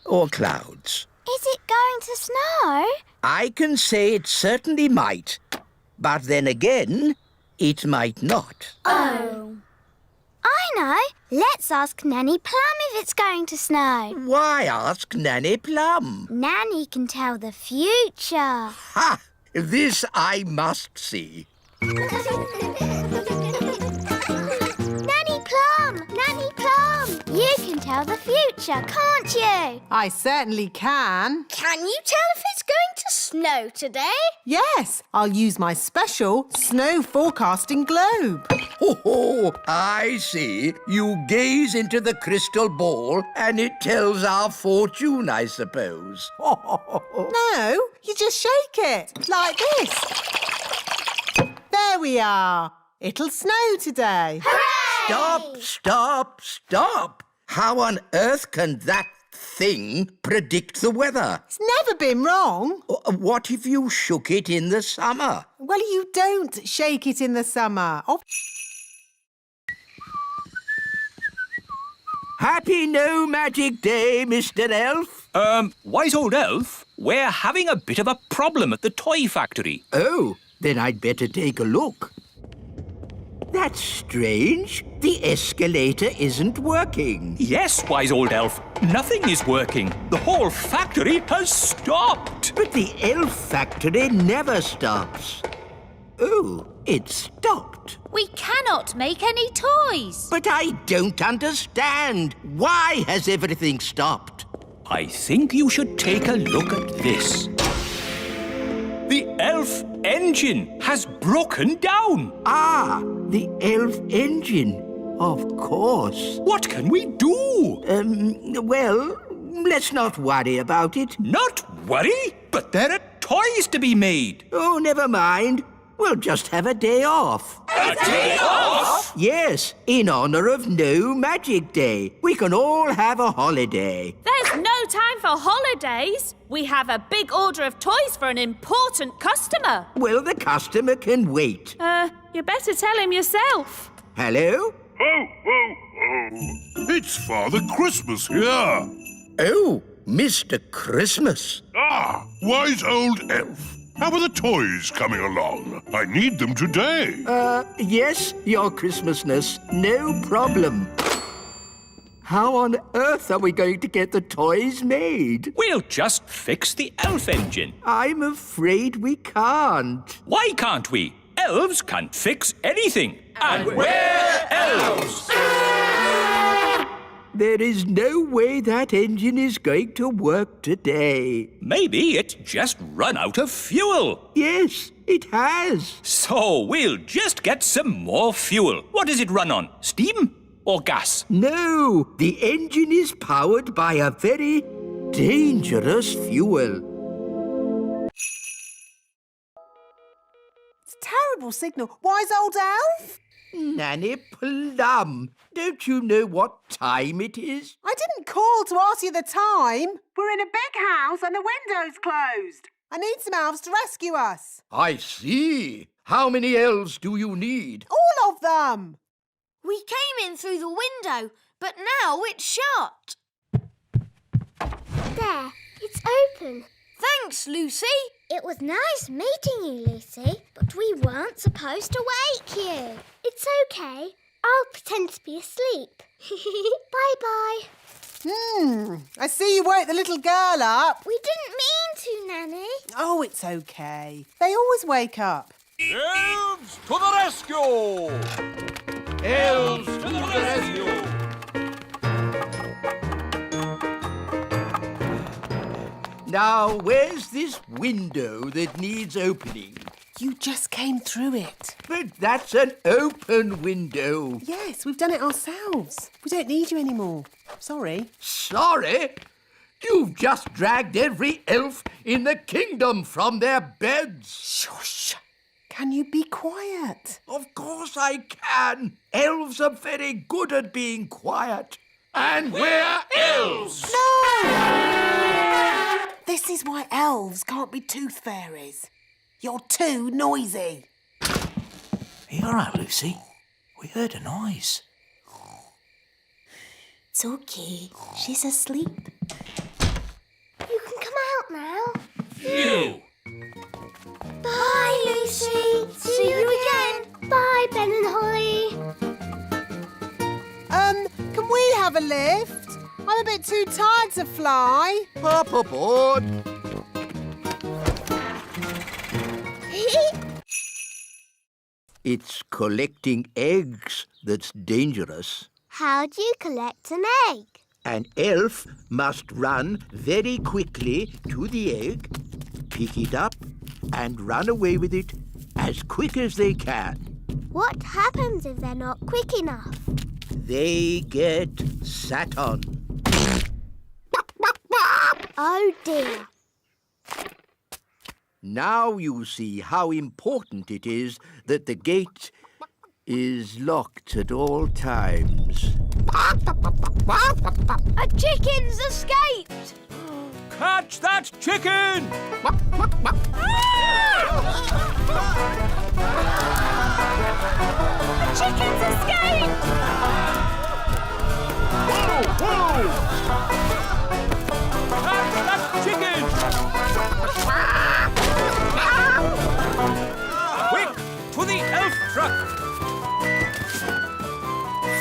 Speaker 1: or clouds.
Speaker 2: Is it going to snow?
Speaker 1: I can say it certainly might, but then again, it might not.
Speaker 2: Oh. I know. Let's ask Nanny Plum if it's going to snow.
Speaker 1: Why ask Nanny Plum?
Speaker 2: Nanny can tell the future.
Speaker 1: Ha! This I must see.
Speaker 2: Nanny Plum! Nanny Plum! You can tell the future, can't you?
Speaker 3: I certainly can.
Speaker 2: Can you tell if it's going to snow today?
Speaker 3: Yes, I'll use my special snow forecasting globe.
Speaker 1: Oh, I see. You gaze into the crystal ball and it tells our fortune, I suppose.
Speaker 3: No, you just shake it, like this. There we are. It'll snow today.
Speaker 1: Stop, stop, stop. How on earth can that thing predict the weather?
Speaker 3: It's never been wrong.
Speaker 1: What if you shook it in the summer?
Speaker 3: Well, you don't shake it in the summer.
Speaker 1: Happy No Magic Day, Mr. Elf.
Speaker 11: Wise old elf, we're having a bit of a problem at the toy factory.
Speaker 1: Oh, then I'd better take a look. That's strange. The escalator isn't working.
Speaker 11: Yes, wise old elf, nothing is working. The whole factory has stopped.
Speaker 1: But the elf factory never stops. Oh, it stopped.
Speaker 5: We cannot make any toys.
Speaker 1: But I don't understand. Why has everything stopped?
Speaker 11: I think you should take a look at this. The elf engine has broken down.
Speaker 1: Ah, the elf engine. Of course.
Speaker 11: What can we do?
Speaker 1: Well, let's not worry about it.
Speaker 11: Not worry? But there are toys to be made.
Speaker 1: Oh, never mind. We'll just have a day off.
Speaker 11: A day off?
Speaker 1: Yes, in honour of No Magic Day. We can all have a holiday.
Speaker 13: There's no time for holidays. We have a big order of toys for an important customer.
Speaker 1: Well, the customer can wait.
Speaker 13: You better tell him yourself.
Speaker 1: Hello?
Speaker 14: Ho, ho, ho. It's Father Christmas here.
Speaker 1: Oh, Mr. Christmas.
Speaker 14: Ah, wise old elf. How are the toys coming along? I need them today.
Speaker 1: Yes, Your Christmasness. No problem. How on earth are we going to get the toys made?
Speaker 11: We'll just fix the elf engine.
Speaker 1: I'm afraid we can't.
Speaker 11: Why can't we? Elves can't fix anything. And we're elves!
Speaker 1: There is no way that engine is going to work today.
Speaker 11: Maybe it's just run out of fuel.
Speaker 1: Yes, it has.
Speaker 11: So we'll just get some more fuel. What does it run on? Steam or gas?
Speaker 1: No, the engine is powered by a very dangerous fuel.
Speaker 3: It's a terrible signal. Wise old elf?
Speaker 1: Nanny Plum, don't you know what time it is?
Speaker 3: I didn't call to ask you the time. We're in a big house and the window's closed. I need some elves to rescue us.
Speaker 1: I see. How many elves do you need?
Speaker 3: All of them.
Speaker 4: We came in through the window, but now it's shut.
Speaker 2: There, it's open.
Speaker 4: Thanks, Lucy.
Speaker 2: It was nice meeting you, Lucy, but we weren't supposed to wake you. It's okay. I'll pretend to be asleep. Bye-bye.
Speaker 3: I see you woke the little girl up.
Speaker 2: We didn't mean to, Nanny.
Speaker 3: Oh, it's okay. They always wake up.
Speaker 9: Elves to the rescue!
Speaker 1: Elves to the rescue! Now, where's this window that needs opening?
Speaker 3: You just came through it.
Speaker 1: But that's an open window.
Speaker 3: Yes, we've done it ourselves. We don't need you anymore. Sorry.
Speaker 1: Sorry? You've just dragged every elf in the kingdom from their beds.
Speaker 3: Shush! Can you be quiet?
Speaker 1: Of course I can. Elves are very good at being quiet. And we're elves!
Speaker 3: No! This is why elves can't be tooth fairies. You're too noisy.
Speaker 6: Are you all right, Lucy? We heard a noise.
Speaker 7: It's okay. She's asleep.
Speaker 2: You can come out now.
Speaker 6: Phew!
Speaker 2: Bye, Lucy. See you again. Bye, Ben and Holly.
Speaker 3: Can we have a lift? I'm a bit too tired to fly.
Speaker 1: Hop aboard. It's collecting eggs that's dangerous.
Speaker 2: How do you collect an egg?
Speaker 1: An elf must run very quickly to the egg, pick it up, and run away with it as quick as they can.
Speaker 2: What happens if they're not quick enough?
Speaker 1: They get sat on.
Speaker 2: Oh dear.
Speaker 1: Now you see how important it is that the gate is locked at all times.
Speaker 4: A chicken's escaped!
Speaker 11: Catch that chicken!
Speaker 4: The chicken's escaped!
Speaker 11: Whoa! Catch that chicken! Quick, to the elf truck!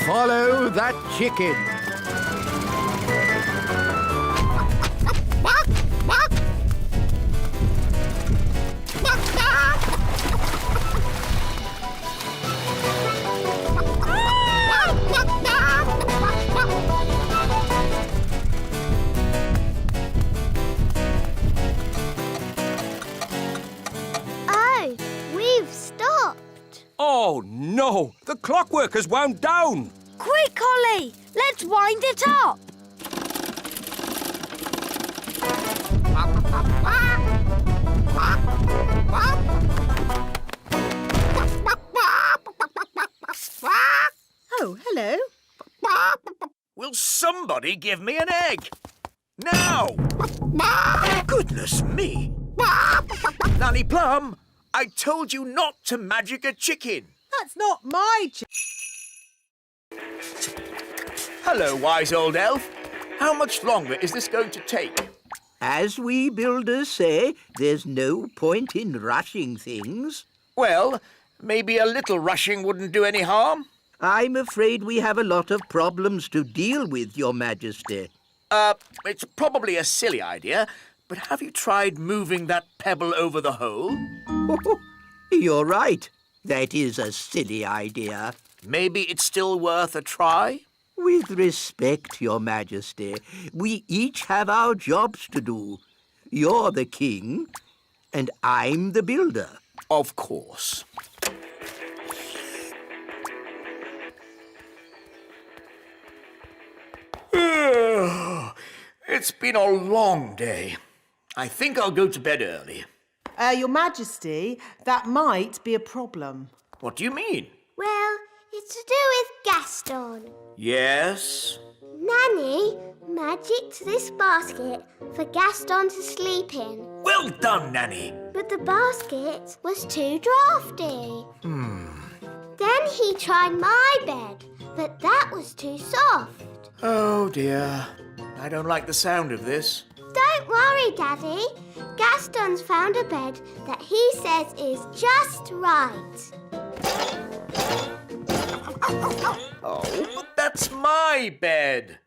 Speaker 1: Follow that chicken.
Speaker 2: Oh, we've stopped.
Speaker 11: Oh, no! The clockwork has wound down!
Speaker 4: Quick, Holly! Let's wind it up!
Speaker 3: Oh, hello.
Speaker 6: Will somebody give me an egg? Now! Goodness me! Nanny Plum, I told you not to magic a chicken.
Speaker 3: That's not my
Speaker 6: Hello, wise old elf. How much longer is this going to take?
Speaker 1: As we builders say, there's no point in rushing things.
Speaker 6: Well, maybe a little rushing wouldn't do any harm.
Speaker 1: I'm afraid we have a lot of problems to deal with, Your Majesty.
Speaker 6: It's probably a silly idea, but have you tried moving that pebble over the hole?
Speaker 1: You're right. That is a silly idea.
Speaker 6: Maybe it's still worth a try?
Speaker 1: With respect, Your Majesty, we each have our jobs to do. You're the king, and I'm the builder.
Speaker 6: Of course. It's been a long day. I think I'll go to bed early.
Speaker 3: Your Majesty, that might be a problem.
Speaker 6: What do you mean?
Speaker 2: Well, it's to do with Gaston.
Speaker 6: Yes?
Speaker 2: Nanny magicked this basket for Gaston to sleep in.
Speaker 6: Well done, Nanny.
Speaker 2: But the basket was too drafty. Then he tried my bed, but that was too soft.
Speaker 6: Oh, dear. I don't like the sound of this.
Speaker 2: Don't worry, Daddy. Gaston's found a bed that he says is just right.
Speaker 6: Oh, but that's my bed.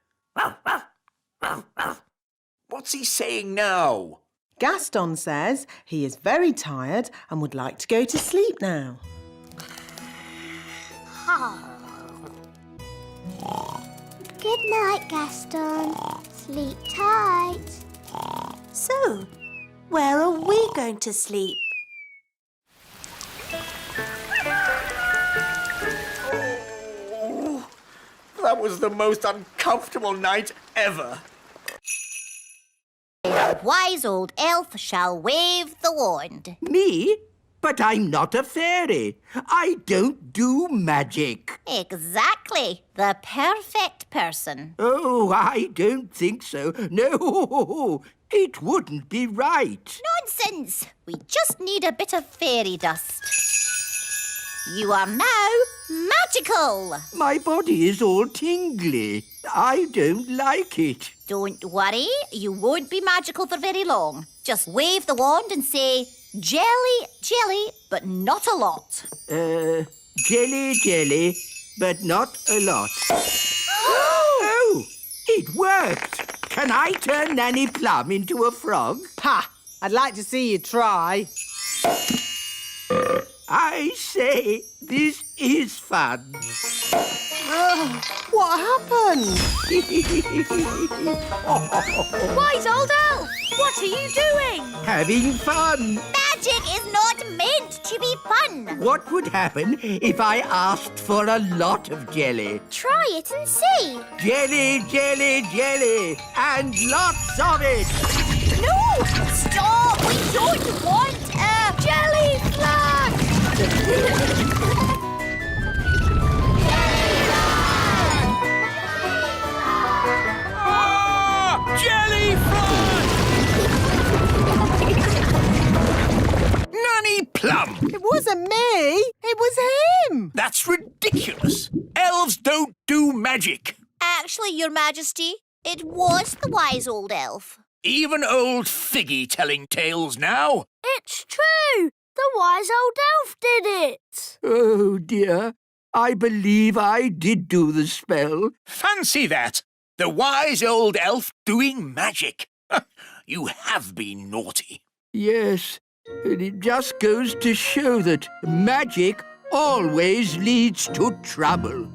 Speaker 6: What's he saying now?
Speaker 3: Gaston says he is very tired and would like to go to sleep now.
Speaker 2: Good night, Gaston. Sleep tight.
Speaker 7: So, where are we going to sleep?
Speaker 6: That was the most uncomfortable night ever.
Speaker 7: wise old elf shall wave the wand.
Speaker 1: Me? But I'm not a fairy. I don't do magic.
Speaker 7: Exactly. The perfect person.
Speaker 1: Oh, I don't think so. No, it wouldn't be right.
Speaker 7: Nonsense. We just need a bit of fairy dust. You are now magical.
Speaker 1: My body is all tingly. I don't like it.
Speaker 7: Don't worry. You won't be magical for very long. Just wave the wand and say, jelly, jelly, but not a lot.
Speaker 1: Jelly, jelly, but not a lot. Oh, it worked. Can I turn Nanny Plum into a frog?
Speaker 3: Ha! I'd like to see you try.
Speaker 1: I say, this is fun.
Speaker 3: What happened?
Speaker 4: Wise old elf! What are you doing?
Speaker 1: Having fun.
Speaker 7: Magic is not meant to be fun.
Speaker 1: What would happen if I asked for a lot of jelly?
Speaker 2: Try it and see.
Speaker 1: Jelly, jelly, jelly, and lots of it.
Speaker 7: No! Stop! We don't want a jelly flag!
Speaker 6: Jelly fun! Nanny Plum!
Speaker 3: It wasn't me. It was him.
Speaker 6: That's ridiculous. Elves don't do magic.
Speaker 7: Actually, Your Majesty, it was the wise old elf.
Speaker 6: Even old Figgy telling tales now.
Speaker 4: It's true. The wise old elf did it.
Speaker 1: Oh, dear. I believe I did do the spell.
Speaker 6: Fancy that. The wise old elf doing magic. You have been naughty.
Speaker 1: Yes, and it just goes to show that magic always leads to trouble.